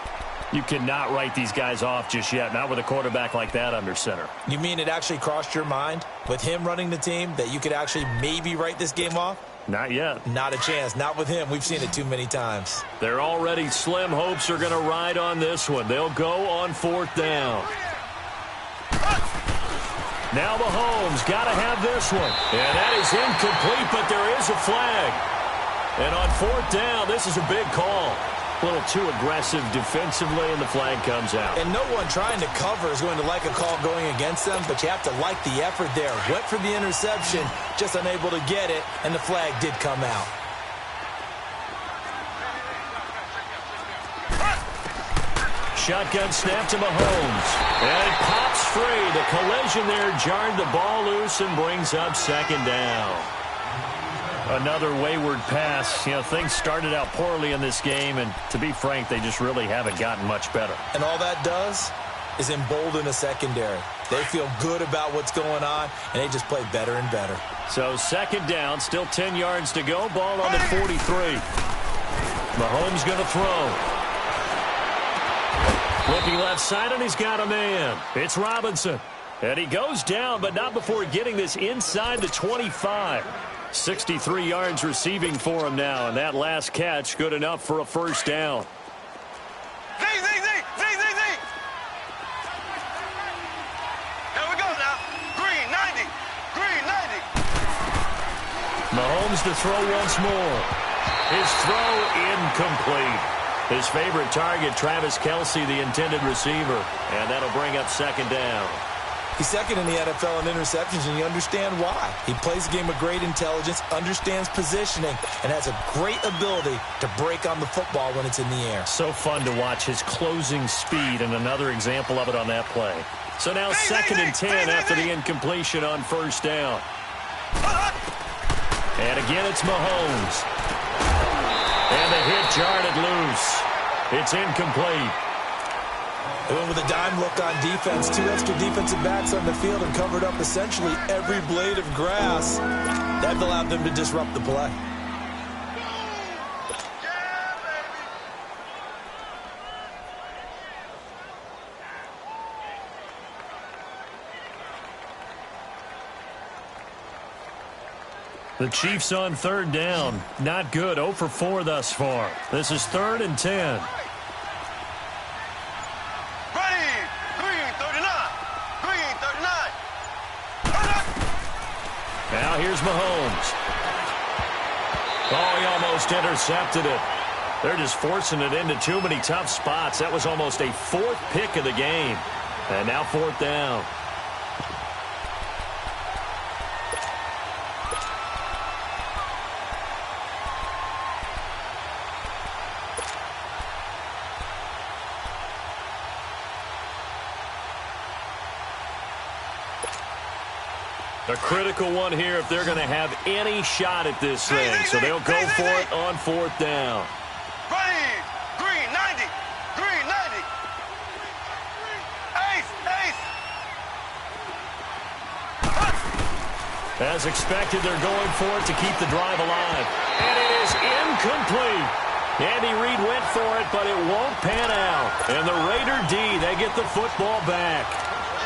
You cannot write these guys off just yet, not with a quarterback like that under center. You mean it actually crossed your mind with him running the team that you could actually maybe write this game off? Not yet. Not a chance. Not with him. We've seen it too many times. Their already slim hopes are going to ride on this one. They'll go on 4th down. Now Mahomes got to have this one. And that is incomplete, but there is a flag. And on 4th down, this is a big call. A little too aggressive defensively, and the flag comes out. And no one trying to cover is going to like a call going against them, but you have to like the effort there. Went for the interception, just unable to get it, and the flag did come out. Shotgun snap to Mahomes. And it pops free. The collision there jarred the ball loose and brings up 2nd down. Another wayward pass. You know, things started out poorly in this game, and to be frank, they just really haven't gotten much better. And all that does is embolden the secondary. They feel good about what's going on, and they just play better and better. So 2nd down, still 10 yards to go. Ball on the 43. Mahomes going to throw. Looking left side, and he's got a man. It's Robinson. And he goes down, but not before getting this inside the 25. 63 yards receiving for him now, and that last catch good enough for a 1st down. Z. Here we go now. Green 90. Mahomes to throw once more. His throw incomplete. His favorite target, Travis Kelce, the intended receiver, and that'll bring up 2nd down. He's 2nd in the NFL in interceptions, and you understand why. He plays a game of great intelligence, understands positioning, and has a great ability to break on the football when it's in the air. So fun to watch his closing speed, and another example of it on that play. So now 2nd and 10 after the incompletion on 1st down. And again, it's Mahomes. And the hit jarred it loose. It's incomplete. They went with a dime look on defense. 2 extra defensive backs on the field and covered up essentially every blade of grass. That allowed them to disrupt the play. The Chiefs on third down. Not good. 0 for 4 thus far. This is 3rd and 10. Now here's Mahomes. Oh, he almost intercepted it. They're just forcing it into too many tough spots. That was almost a 4th pick of the game. And now 4th down. A critical one here if they're going to have any shot at this thing. So they'll go for it on 4th down. Green 90. Green 90. Ace. As expected, they're going for it to keep the drive alive. And it is incomplete. Andy Reid went for it, but it won't pan out. And the Raider D, they get the football back.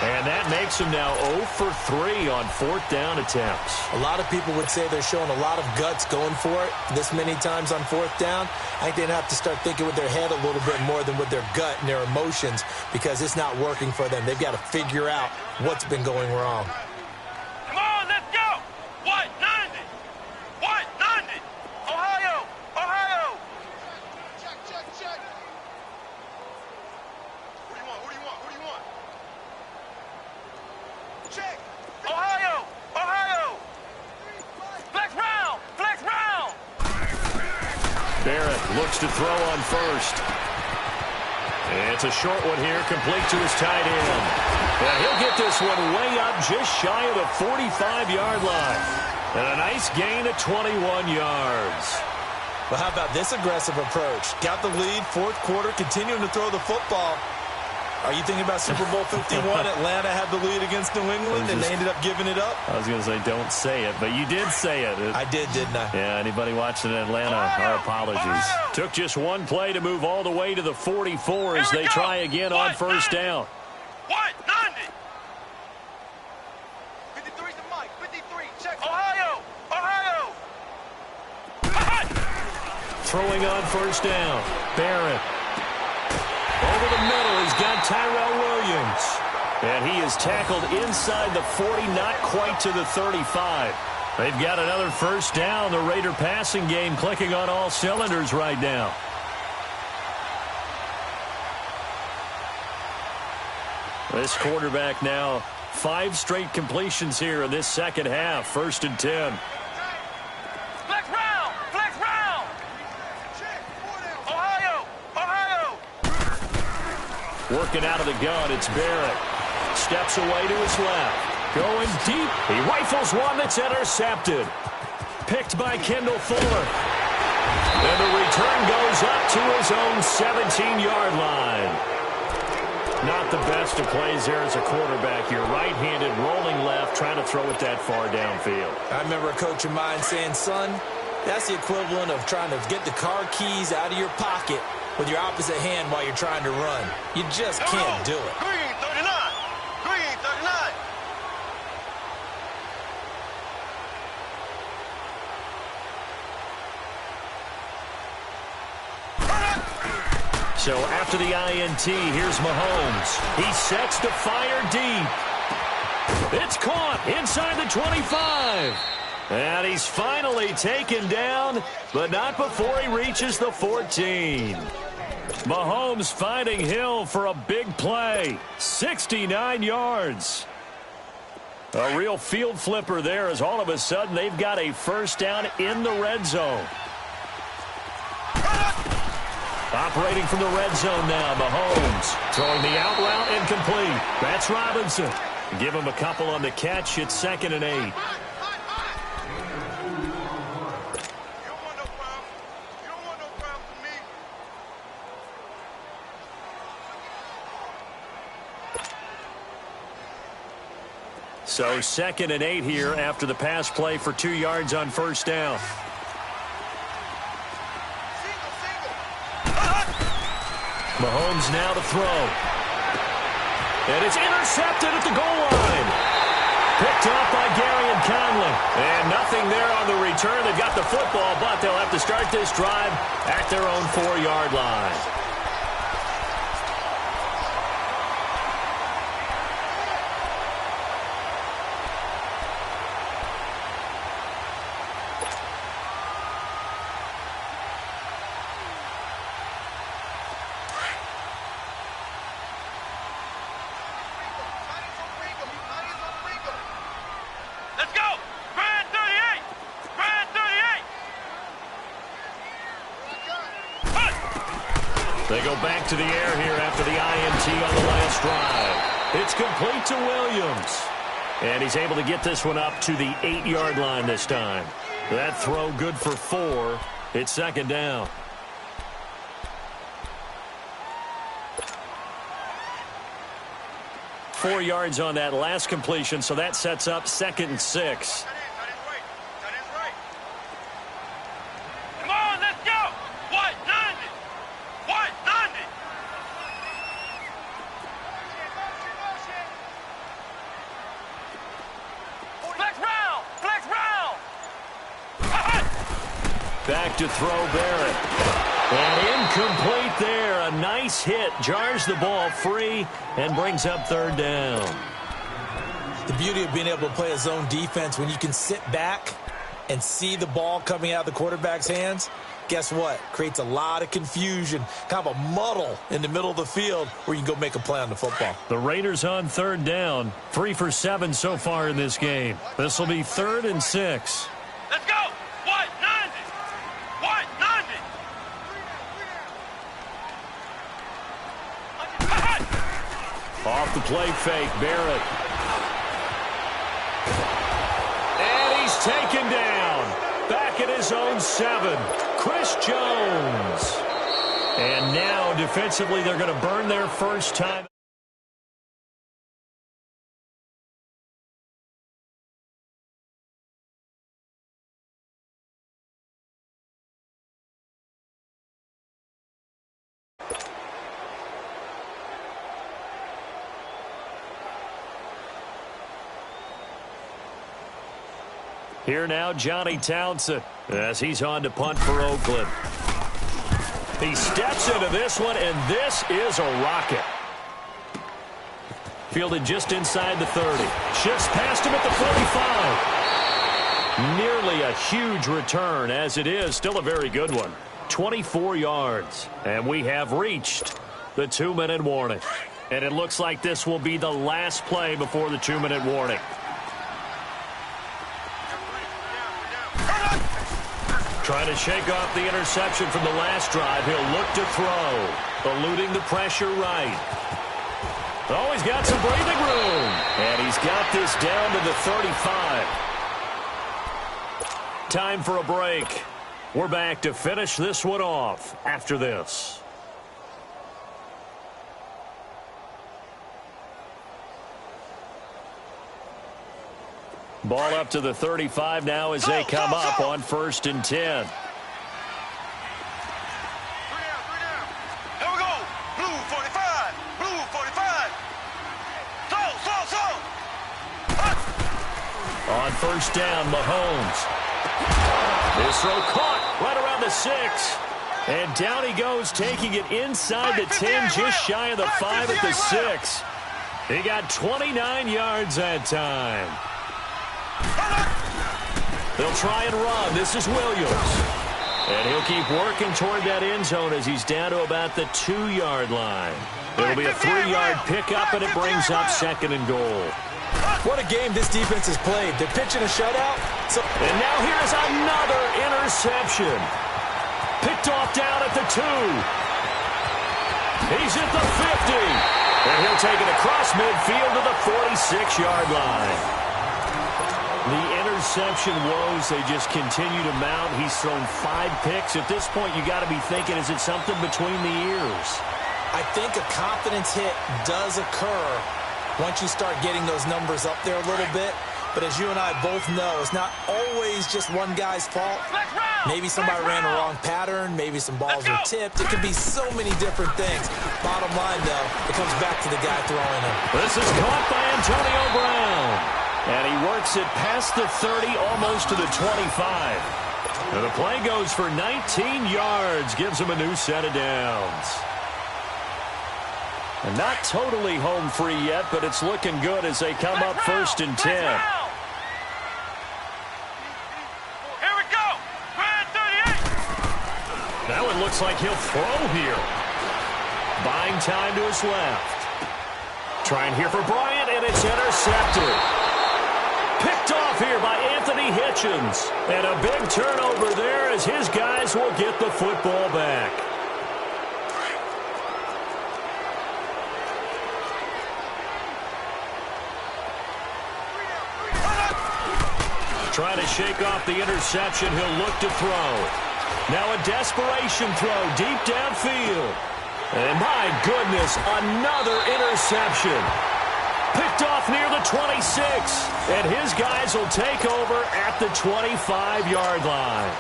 And that makes them now 0 for 3 on 4th down attempts. A lot of people would say they're showing a lot of guts going for it this many times on 4th down. I think they'd have to start thinking with their head a little bit more than with their gut and their emotions because it's not working for them. They've got to figure out what's been going wrong. Come on, let's go. What? 90. What? 90. Ohio. Check. Who do you want? Check. Ohio. Flex round. Barrett looks to throw on first. It's a short one here, complete to his tight end. And he'll get this one way up just shy of the 45-yard line. And a nice gain of 21 yards. Well, how about this aggressive approach? Got the lead, 4th quarter, continuing to throw the football. Are you thinking about Super Bowl 51? Atlanta had the lead against New England, and they ended up giving it up? I was going to say don't say it, but you did say it. I did, didn't I? Yeah, anybody watching Atlanta, our apologies. Took just one play to move all the way to the 44 as they try again on 1st down. What? 90. 53's the mic. 53. Check. Ohio. Throwing on 1st down. Barrett. Over the middle, he's got Tyrell Williams. And he is tackled inside the 40, not quite to the 35. They've got another 1st down. The Raider passing game clicking on all cylinders right now. This quarterback now 5 straight completions here in this second half. 1st and 10. Flex round. Ohio. Working out of the gun, it's Barrett. Steps away to his left. Going deep. He rifles one that's intercepted. Picked by Kendall Fuller. And the return goes up to his own 17-yard line. Not the best of plays there as a quarterback. You're right-handed, rolling left, trying to throw it that far downfield. I remember a coach of mine saying, son, that's the equivalent of trying to get the car keys out of your pocket with your opposite hand while you're trying to run. You just can't do it. Green 39. So after the INT, here's Mahomes. He sets to fire deep. It's caught inside the 25. And he's finally taken down, but not before he reaches the 14. Mahomes finding Hill for a big play. 69 yards. A real field flipper there as all of a sudden they've got a 1st down in the red zone. Operating from the red zone now, Mahomes. Throwing the out route and complete. That's Robinson. Give him a couple on the catch. It's 2nd and 8. So 2nd and 8 here after the pass play for 2 yards on 1st down. Mahomes now to throw. And it's intercepted at the goal line. Picked up by Gary and Conley. And nothing there on the return. They've got the football, but they'll have to start this drive at their own 4-yard line. They go back to the air here after the INT on the last drive. It's complete to Williams. And he's able to get this one up to the 8-yard line this time. That throw good for 4. It's second down. Four yards on that last completion, so that sets up 2nd and 6. Back to throw Barrett. And incomplete there. A nice hit. Jars the ball free and brings up 3rd down. The beauty of being able to play a zone defense when you can sit back and see the ball coming out of the quarterback's hands, guess what? Creates a lot of confusion, kind of a muddle in the middle of the field where you can go make a play on the football. The Raiders on 3rd down. 3 for 7 so far in this game. This will be 3rd and 6. Let's go! Off the play fake, Barrett. And he's taken down. Back at his own 7. Chris Jones. And now defensively they're going to burn their first time. Here now, Johnny Townsend, as he's on to punt for Oakland. He steps into this one, and this is a rocket. Fielded just inside the 30. Shifts past him at the 45. Nearly a huge return, as it is. Still a very good one. 24 yards. And we have reached the 2-minute warning. And it looks like this will be the last play before the 2-minute warning. Trying to shake off the interception from the last drive. He'll look to throw. Eluding the pressure right. Oh, he's got some breathing room. And he's got this down to the 35. Time for a break. We're back to finish this one off after this. Ball up to the 35 now as they come up on 1st and 10. Here we go. Blue 45. Blue 45. On 1st down, Mahomes. This throw caught right around the 6. And down he goes, taking it inside the 10, just shy of the 5 at the 6. He got 29 yards that time. They'll try and run. This is Williams. And he'll keep working toward that end zone as he's down to about the 2-yard line. It'll be a 3-yard pickup, and it brings up 2nd and goal. What a game this defense has played. They're pitching a shutout. And now here's another interception. Picked off down at the 2. He's at the 50. And he'll take it across midfield to the 46-yard line. The interception woes, they just continue to mount. He's thrown 5 picks. At this point, you got to be thinking, is it something between the ears? I think a confidence hit does occur once you start getting those numbers up there a little bit. But as you and I both know, it's not always just one guy's fault. Maybe somebody ran a wrong pattern. Maybe some balls were tipped. It could be so many different things. Bottom line, though, it comes back to the guy throwing them. This is caught by Antonio Brown. And he works it past the 30, almost to the 25. And the play goes for 19 yards, gives him a new set of downs. And not totally home free yet, but it's looking good as they come up 1st and 10. Here we go. 38. That one looks like he'll throw here. Buying time to his left. Trying here for Bryant, and it's intercepted. Picked off here by Anthony Hitchens. And a big turnover there as his guys will get the football back. Trying to shake off the interception. He'll look to throw. Now a desperation throw deep downfield. And my goodness, another interception. Picked off near the 26. And his guys will take over at the 25-yard line.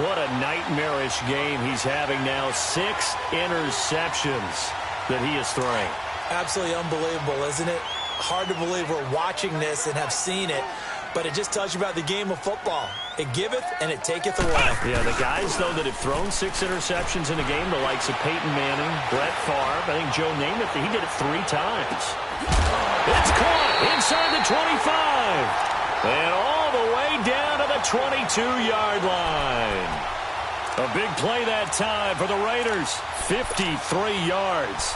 What a nightmarish game he's having now. 6 interceptions that he is throwing. Absolutely unbelievable, isn't it? Hard to believe we're watching this and have seen it. But it just tells you about the game of football. It giveth and it taketh away. Yeah, the guys, though, that have thrown 6 interceptions in a game, the likes of Peyton Manning, Brett Favre, I think Joe Namath, he did it 3 times. It's caught inside the 25. And all the way down to the 22-yard line. A big play that time for the Raiders. 53 yards.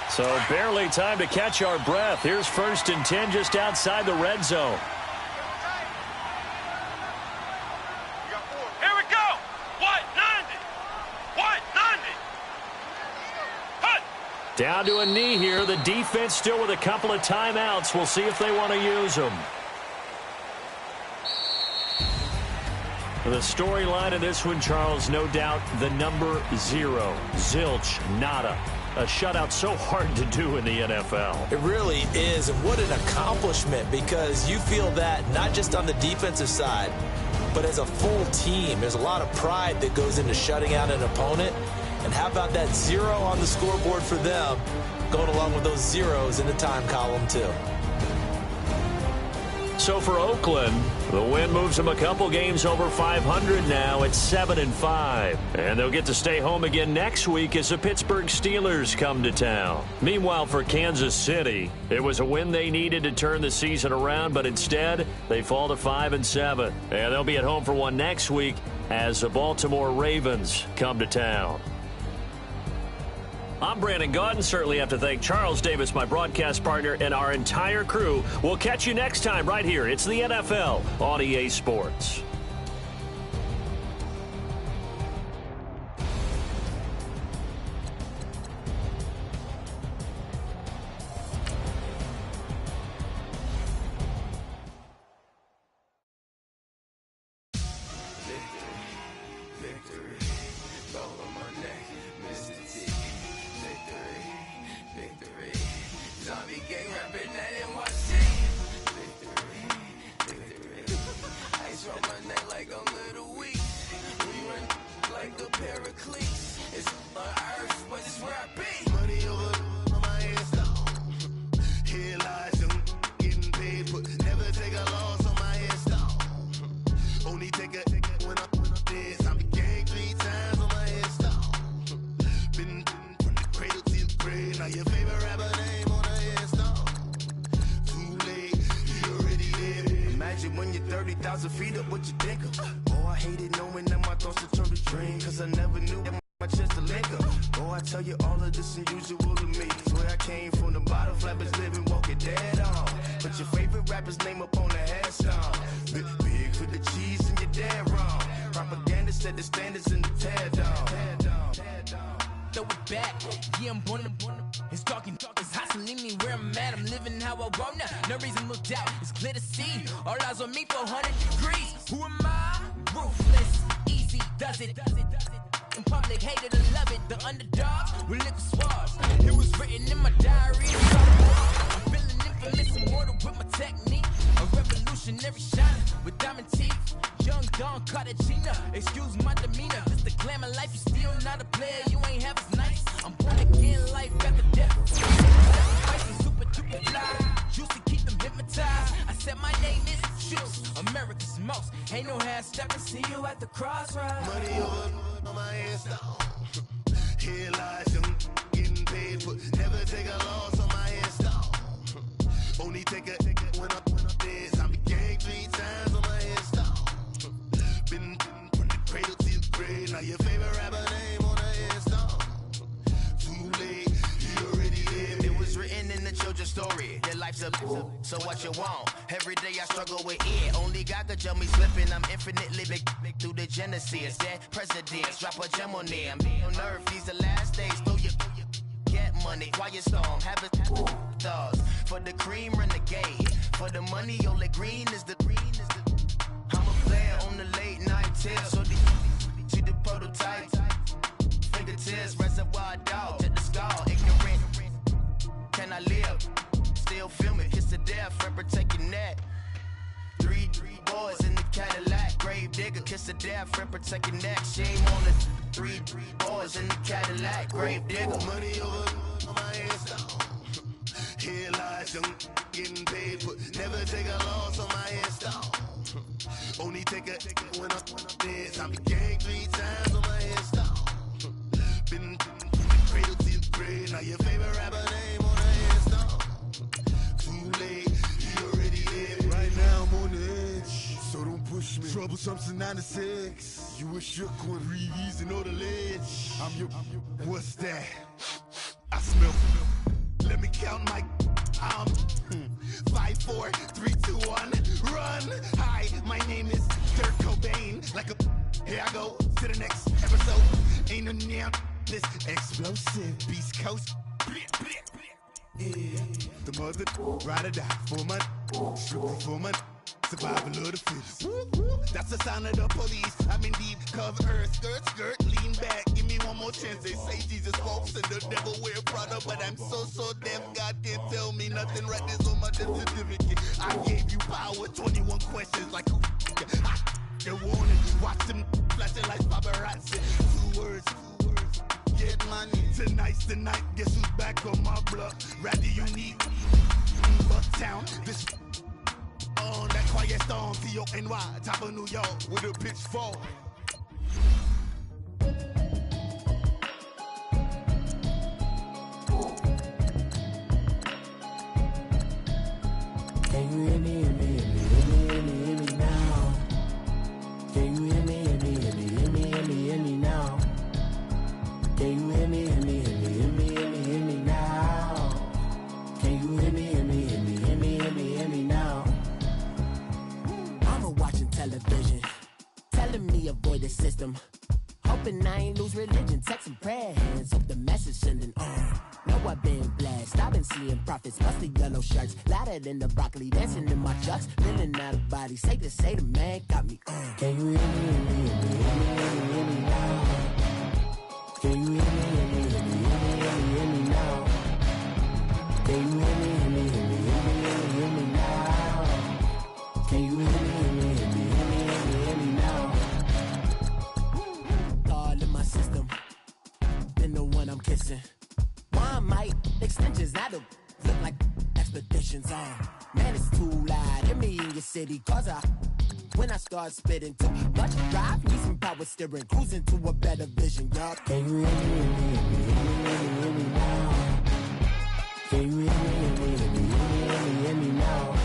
So barely time to catch our breath. Here's 1st and 10 just outside the red zone. Here we go. What? 90. What? 90. Hut. Down to a knee here. The defense still with a couple of timeouts. We'll see if they want to use them. The storyline of this one, Charles, no doubt the number 0. Zilch, nada. A shutout so hard to do in the NFL. It really is, and what an accomplishment, because you feel that not just on the defensive side, but as a full team. There's a lot of pride that goes into shutting out an opponent, and how about that 0 on the scoreboard for them, going along with those zeros in the time column too. So for Oakland, the win moves them a couple games over 500 now. It's 7-5. And they'll get to stay home again next week as the Pittsburgh Steelers come to town. Meanwhile, for Kansas City, it was a win they needed to turn the season around, but instead, they fall to 5-7. And they'll be at home for one next week as the Baltimore Ravens come to town. I'm Brandon Gaudin. Certainly have to thank Charles Davis, my broadcast partner, and our entire crew. We'll catch you next time right here. It's the NFL on EA Sports. Excuse my demeanor, just a claiming life, you still not a player, you ain't half as nice. I'm born again, life after death. Super duper fly, used to keep them hypnotized. I said my name is Juice, America's most. Ain't no half stepping, see you at the crossroads. Money over on my hands down. Here lies young, getting paid for. Never take a loss on my hands down. Only take a when I'm dead. I be gang 3 times on my hands down. Been from the cradle to the grave. Now your favorite rapper name on the hands down. Too late, you already dead. It was written in the children's story. Their life's a so what you want. Every day I struggle with it. Only God could jump me slipping. I'm infinitely big through the genesis. Dead presidents, drop a gem on them. On earth, these the last days. Throw your get money, quiet storm, have it thoughts. For the cream, renegade. For the money, only green is the I'm a player on the late night till. So see the prototype. Fingertips, reservoir dog, check the skull. Ignorant, can I live? Still film it, kiss to death, friend protect your neck. 3 boys in the Cadillac, grave digger, kiss to death, friend protect your neck. Shame on the 3 boys in the Cadillac, grave digger. Money over on my hands down. Here lies young, getting paid for. Never take a loss on my hands down. Only take a when I'm dead. I be gang 3 times on my hands down. Been from the cradle to the grave. Now your favorite rapper name on the hands down. Too late, you already dead. Right now I'm on the edge, so don't push me. Troublesome to 9 to 6. You a shook one, breathe easy, know the ledge. I'm your, what's that? I smell. Let me count my 5, 4, 3, 2, 1. Run. Hi, my name is Kurt Cobain. Like a here I go to the next episode. Ain't no damn this explosive Beast Coast. Yeah. The mother ride or die for my strictly for my survival of the fittest. That's the sound of the police. I'm in deep cover earth, skirt, lean back. Give me one more chance. They say Jesus walks and the devil wear Prada, but I'm so deaf. God can't tell me nothing. Right this on my death certificate. I gave you power. 21 questions like who? The warning. Watch them flashing like paparazzi. 2 words. Get money. Tonight's the night. Guess who's back on my block? Rather unique. Bucktown. This. On that quiet storm, T-O-N-Y, top of New York, with a pitchfork. Can you hear me, hear me, hear me, hear me, hear me, hear me now? Can you hear me, hear me, hear me, hear me, hear me, hear me now? Can you hear me, hear me, hear me, hear me, hear me, hear me now? Can you hear me, hear me, hear me, hear me, hear me, hear me now? Watching television, telling me avoid the system. Hoping I ain't lose religion, texting prayer hands, hope the message sending on. Know I've been blessed, I've been seeing prophets, bust the yellow shirts, louder than the broccoli, dancing in my chucks, feeling out of body, safe to say the man got me on. Can you hear me, hear me, hear me, hear me, hear me, hear me now? Can you hear me, hear me, hear me, hear me, hear me, hear me now? Can you hear me, hear me, hear me, hear me, hear me, hear me now? Can you hear me, hear me, hear me, hear me, hear me now? All in my system, been the one I'm kissing. Why might extensions out of look like expeditions on? Man, it's too loud. Hear me in your city, cause when I start spitting too much drive, need some power steering, cruising to a better vision, y'all. Can you hear me, hear me, hear me, hear me, hear me now? Can you hear me, hear me, hear me, hear me, hear me now?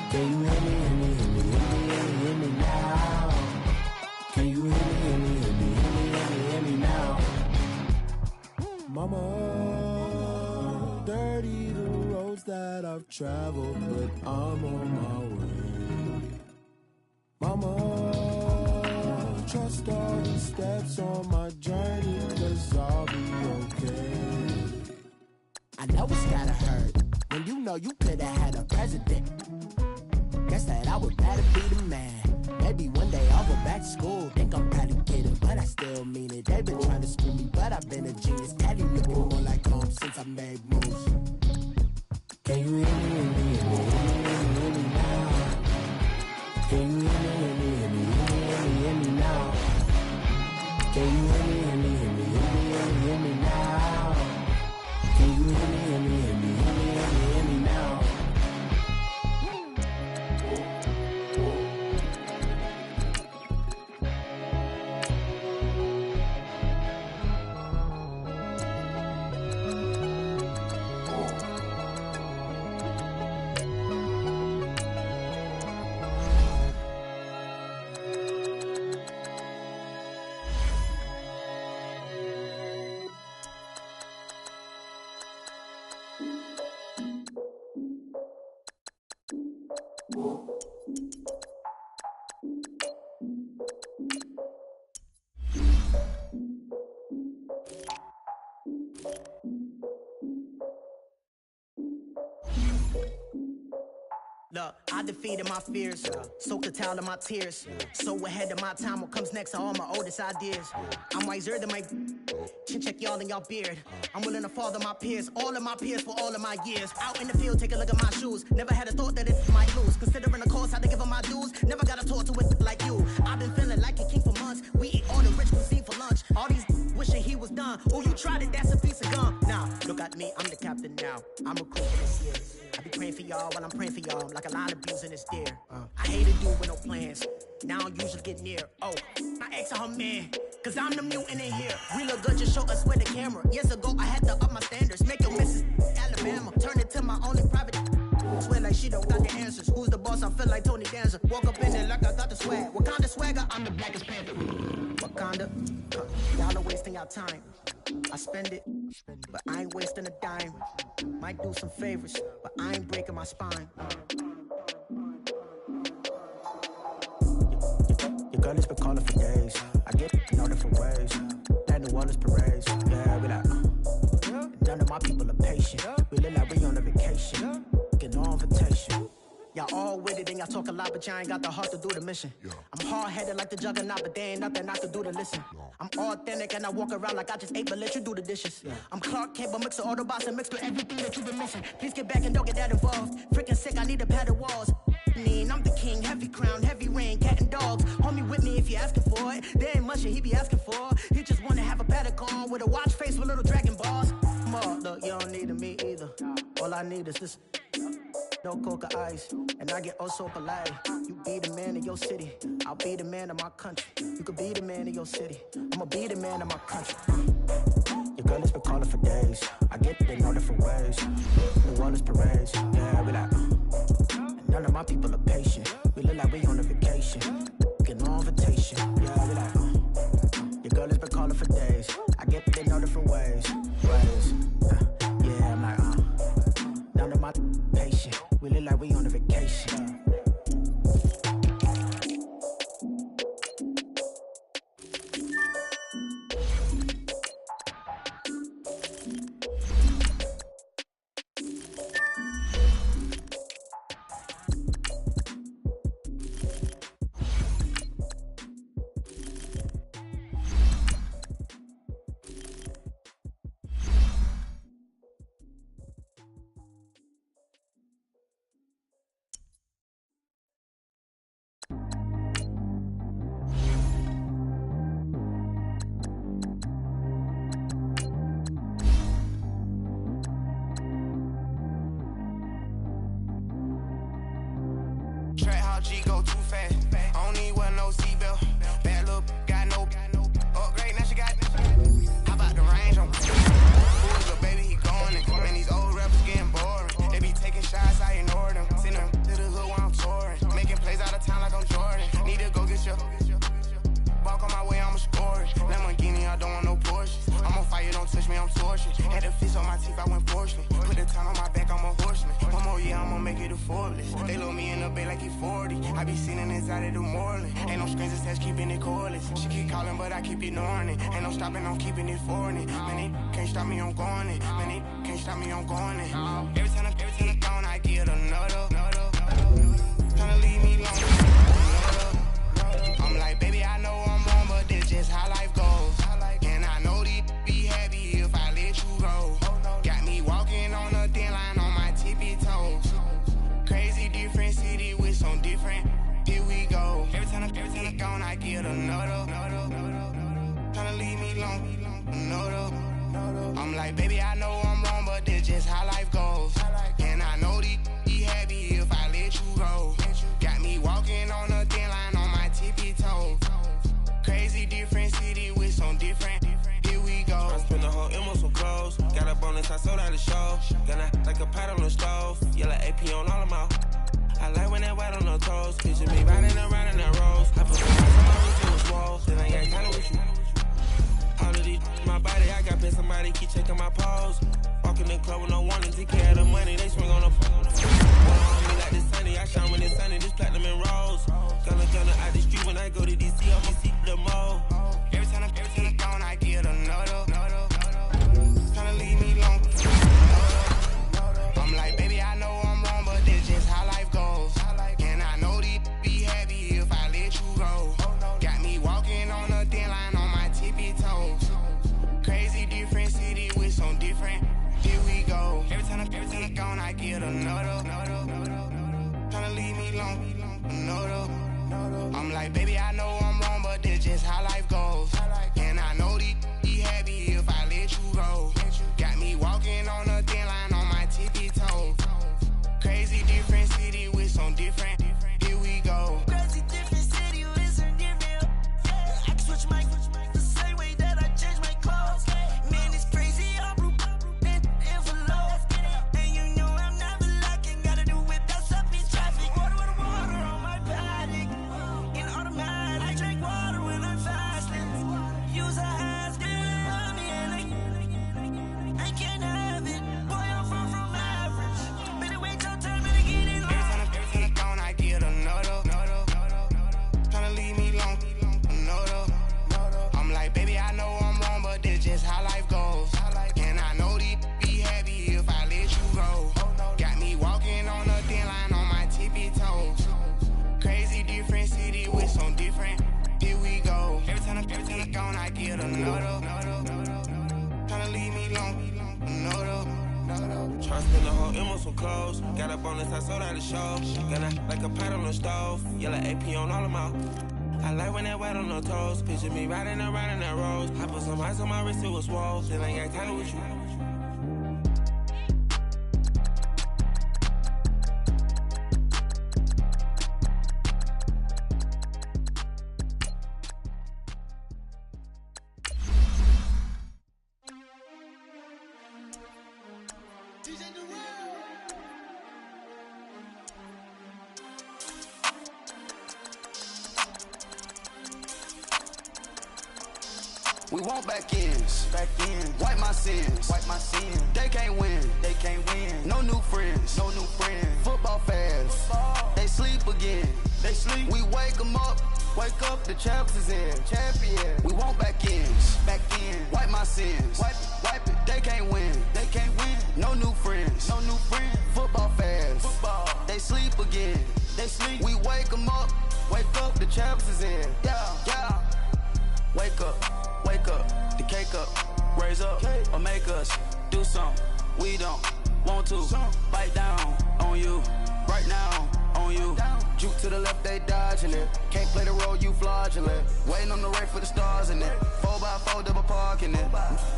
Can you hear me, hear me, hear me, hear me, hear me now? Can you hear me, hear me, hear me, hear me, hear me now? Mama, dirty the roads that I've traveled, but I'm on my way. Mama, trust all the steps on my journey, 'cause I'll be okay. I know it's gotta hurt when you know you could've had a president. Guess that I would rather be the man. Maybe one day I'll go back to school. Think I'm probably kidding, but I still mean it. They've been trying to screw me, but I've been a genius. Daddy looking more like home since I made moves. Can you hear me, hear me, hear me, hear me, hear me now? Can you hear me, hear me, hear me, hear me, hear me, hear me now? Look, I defeated my fears, soaked the towel of my tears. So ahead of my time, what comes next are all my oldest ideas. I'm wiser than my chin check y'all in y'all beard. I'm willing to father my peers, all of my peers for all of my years. Out in the field, take a look at my shoes. Never had a thought that it might lose. Considering the cost, how to give them my dues. Never got a talk to it like you. I've been feeling like a king for months. We eat all the rich cuisine for lunch. All these wishing he was done. Oh, you tried it, that's a piece of gum. Now, look at me, I'm the captain now. I'm recruiting this year. I be praying for y'all while I'm praying for y'all. Like a line of bees in this deer. I hate a dude with no plans. Now I usually get near. Oh, I ex her man. Cause I'm the mutant in here. We look good, just show us where the camera. Years ago, I had to up my standards. Make your missus Alabama. Turn it to my only private. Swear like she don't got the answers. Who's the boss? I feel like Tony Danza. Walk up in there like I got the swag. What kind of swagger? I'm the blackest panther. Wakanda. Y'all are wasting your time. I spend it, but I ain't wasting a dime. Might do some favors, but I ain't breaking my spine. Your girl has been calling for days. I get it in all different ways. That New Orleans parades. Yeah, we like, none of my people are patient. We look like we on a vacation. Get no invitation. Y'all all with it and y'all talk a lot, but y'all ain't got the heart to do the mission. I'm hard-headed like the juggernaut, but there ain't nothing I can do to listen. I'm authentic and I walk around like I just ate, but let you do the dishes. I'm Clark Kent, but mix the Autobots and mix with everything that you've been missing. Please get back and don't get that involved. Freaking sick, I need to pad the walls. I'm the king, heavy crown, heavy rain, cat and dogs. Homie with me if you're asking for it. There ain't much that he be asking for. He just wanna have a paddock on with a watch face with little dragon balls. Look, you don't need me either. All I need is this. No coca ice, and I get oh so polite. You be the man of your city, I'll be the man of my country. You could be the man of your city, I'ma be the man of my country. Your girl has been calling for days. I get it in all different ways. New Orleans parades, yeah, we like. And none of my people are patient. We look like we on a vacation. Get no invitation, yeah, we like. Your girl has been calling for days. I get it in all different ways. Yeah, I'm like, none of my patient. We look like we on a vacation. G go too fast. I don't need wear no seatbelt. Bad look, got no upgrade. Now she got. How about the range on? Who is a baby? He going in. Man, these old rappers getting boring. They be taking shots, I ignore them. Send them to the hood while I'm touring. Making plays out of town like I'm Jordan. Need to go get your. Walk on my way, I'ma score it. Lamborghini, I don't want no Porsches. I'm on fire, don't touch me, I'm tortured. Had the fish on my teeth, I went porcelain. Put the time on my back, I'm a horseman. One more year, I'ma make it a Forbes. They load me in the bay like he 40. I be sitting inside of the Moreland. Ain't no screens attached, keeping it cordless. She keep calling, but I keep ignoring it. Ain't no stopping, I'm keeping it foreign it. Man, they can't stop me, I'm going it. Man, they can't stop me, I'm going it. Every time I'm gone, I get another. Tryna leave me alone. I'm like, baby, I know I'm wrong, but this just how life goes. And I know these be happy if I let you go. Got me walking on a thin line on my tippy toes. Crazy different city with some different. Here we go. Every time I'm gone, I get another. Tryna leave me alone. Another. I'm like, baby, I know I'm wrong, but this just how life goes. And I know these be happy if I let you go. Got me walking on a thin line on my tippy toes. Crazy different city with some different. Here we go. I spent the whole M on some clothes. Got a bonus, I sold out the show. Gonna like a pot on the stove. Yellow AP on all of my. I like when that white on the toes. Picture me riding around in that rose. I put some ice on my wrist and was swole. Then I got kinda with you. All of these, my body, I got paid somebody keep checking my pose. Walking in the club with no warning, take care of the money, they swing on the phone. One on me like this sunny, I shine when it's sunny. long, no though. I'm like, baby, I know I'm wrong, but that's just how life goes. And I know these be happy if I let you go. Got me walking on a thin line on my tippy toe. Crazy different city with some different. Here we go. Crazy different city with some different. I can switch my the same way that I change my clothes. Man, it's crazy. I'm blue envelope. And you know I'm never lacking. Gotta do it. That's up in traffic. Water on my paddock. In automatic. I drink water when I'm fasting. Use a hands, girl, and I can't have it. Boy, I'm far from average. Better wait your turn, better get it. Every time I gone, I get another. Tryna leave me alone, another. I'm like, baby, I know I'm wrong, but that's just how life goes. And I know these be happy if I let you go. Got me walking on a thin line on my tippy toes. Crazy different city with some different. Here we go. Every time I gone, I get another. Tryna leave me alone, another. Try to spend the whole M on some clothes. Got up on this, I sold out the show. Got like a pot on the stove. Yellow AP on all of my. I like when that wet on the toes. Picture me riding around in that rose. I put some ice on my wrist, it was swole. Then I got tired with you. We want back ends, wipe my sins, They can't win, No new friends, Football fans, they sleep again, We wake them up, the champs is in, We want back ends, wipe my sins, wipe it. They can't win, No new friends, Football fans, they sleep again, We wake them up, the champs is in, yeah. Wake up, the cake up, raise up, or make us do something we don't want to. Bite down on you, right now on you. Juke to the left, they dodging it. Can't play the role, you fraudulent. Waiting on the race for the stars in it. 4x4 double parking it.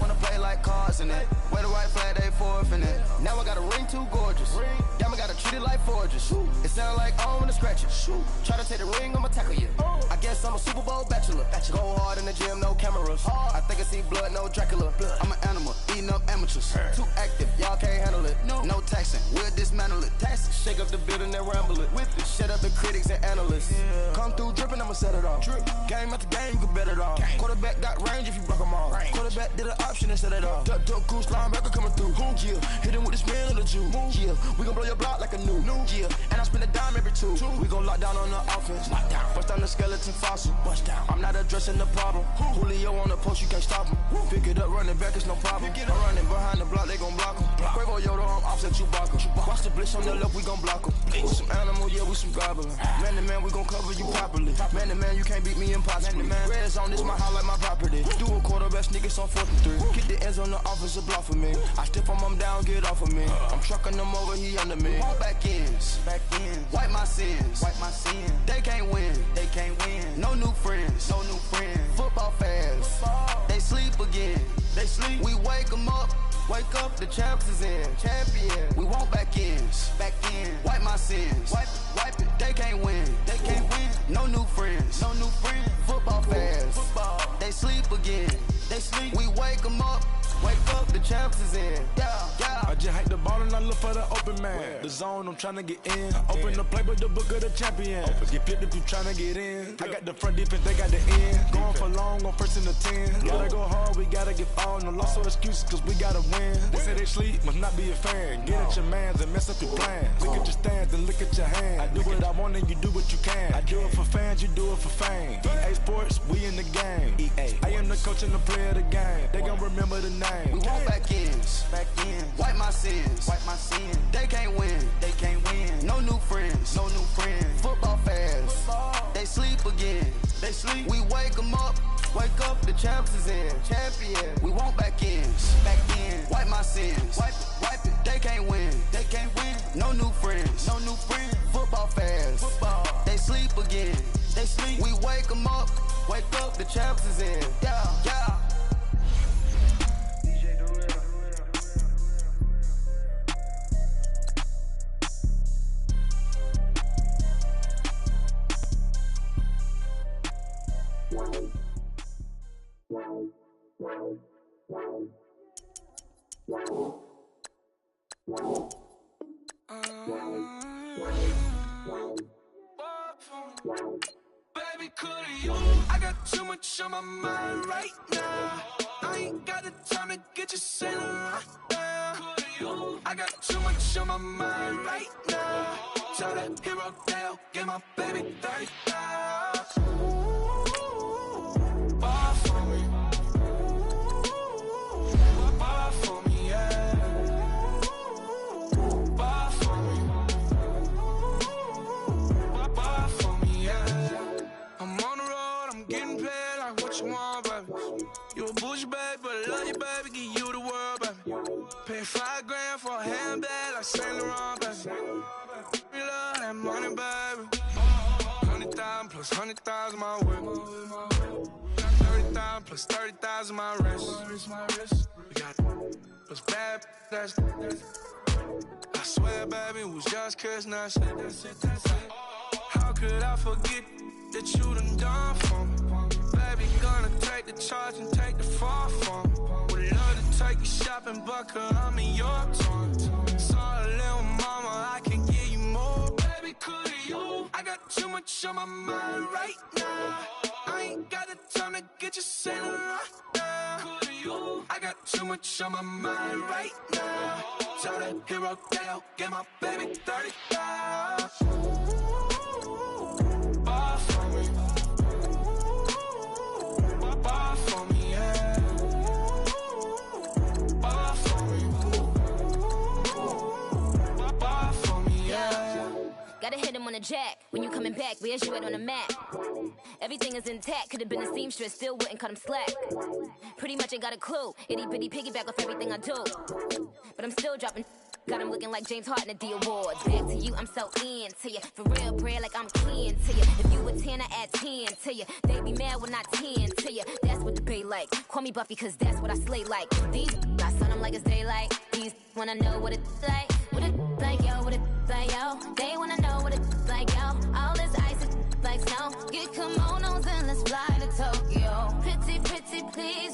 Wanna play like cars in it. Where the white flag, they forfeit it. Now I got a ring too gorgeous. Damn, I gotta treat it like forges. It sound like I wanna scratch it. Try to take the ring, I'ma tackle you. I guess I'm a Super Bowl bachelor. Go hard in the gym, no cameras. I think I see blood, no Dracula. I'm an animal, eating up amateurs. Too active, y'all can't handle it. No taxing, we'll dismantle it. Shake up the building and ramble it. With it, shut up the critics and analysts. Come through dripping, I'ma set it off. Game after game, you can bet it off. Quarterback got range if you block them off. Quarterback did an option and set it off. Duck goose linebacker coming through. Yeah, hit him with the spin of the Jew. Yeah, we gon' blow your block like a new. Yeah, and I spend a dime every two. We gon' lock down on the offense. Bust down the skeleton fossil. I'm not addressing the problem. Julio on the post, you can't stop him. Pick it up, running back, it's no problem. I'm running behind the block, they gon' block him. Quavo Yoda, I'm offset Chewbacca. Watch the blitz on the left, we gon' block him. We some animal, yeah, we some gobbler. Man to man, we gon' cover you properly. Man to man, you can't beat me impossibly. Red zone, this my house like my property. Do a quarterback sneakers on 4th and 3. Get the ends on the offensive block for me. I step on them down, get off of me. I'm trucking them over, he under me. Back ends, wipe my sins, They can't win, No new friends, Football fans, they sleep again, We wake them up, the champs is in, We want back ends, wipe my sins, wipe it. They can't win, No new friends, Football fans, they sleep again, We wake them up, the champs is in, yeah. I just hike the ball and I look for the open man. The zone, I'm tryna get in. Open the play with the book of the champion. Get flipped if you tryna get in. I got the front defense, they got the end. Going for long on 1st and the 10. Gotta go hard, we gotta get fouled. No loss or excuses, cause we gotta win. They say they sleep, must not be a fan. Get at your mans and mess up your plans. Look at your stands and look at your hands. I do what I want and you do what you can. I do it for fans, you do it for fame. EA Sports, we in the game. I am the coach and the player of the game. They gon' remember the name. We want back ends, wipe my sins, They can't win, No new friends, Football fans, they sleep again, We wake them up, the champs is in, We want back ends, wipe my sins, wipe it. They can't win, No new friends. No new friends. Football fans. Football. They sleep again. They sleep. We wake them up. Wake up, the champs is in. Yeah, yeah. Baby, could you? I got too much on my mind right now. I ain't got the time to get you sailing right now. Could you? I got too much on my mind right now. Tell that hero Dale, get my baby 30,000. Bar for me. Bar for me, yeah. Bar for me. Bar for me, yeah. I'm on the road, I'm getting paid like what you want, baby. You a bougie, baby, but I love you, baby. Give you the world, baby. Pay $5 grand for a handbag like Saint Laurent, baby. We love that money, baby. 100,000 plus 100,000 my way. 30,000 plus 30,000 my wrist. We got those bad, that's I swear, baby, it was just kiss, now shit. How could I forget that you done for me? Baby, gonna take the charge and take the fall from me. Would love to take you shopping, but I'm in your town. Sorry, little mama, I can give you more. Baby, could you? I got too much on my mind right now. I ain't got the time to get you sailing right now. Could you? I got too much on my mind right now. Tell that hero Dale, get my baby 30,000. Bar for me. Bar for me, yeah. Bar for me. Bar for me, yeah. Gotta hit him on the jack. When you coming back, where's you at on the map? Everything is intact. Could've been a seamstress, still wouldn't cut him slack. Pretty much ain't got a clue. Itty bitty piggyback off everything I do. But I'm still dropping. Got him looking like James Harden at the awards. Back to you, I'm so into you. For real, bread, like I'm keen to you. If you a 10, I add 10 to you. They be mad when I 10 to you. That's what the bay like. Call me Buffy, cause that's what I slay like. These, I sun them like it's daylight. These wanna know what it's like. What it like, yo, what it like, yo. They wanna know what it's like, yo. All this ice is like snow. Get kimonos and let's fly to Tokyo. Pretty, pretty, please.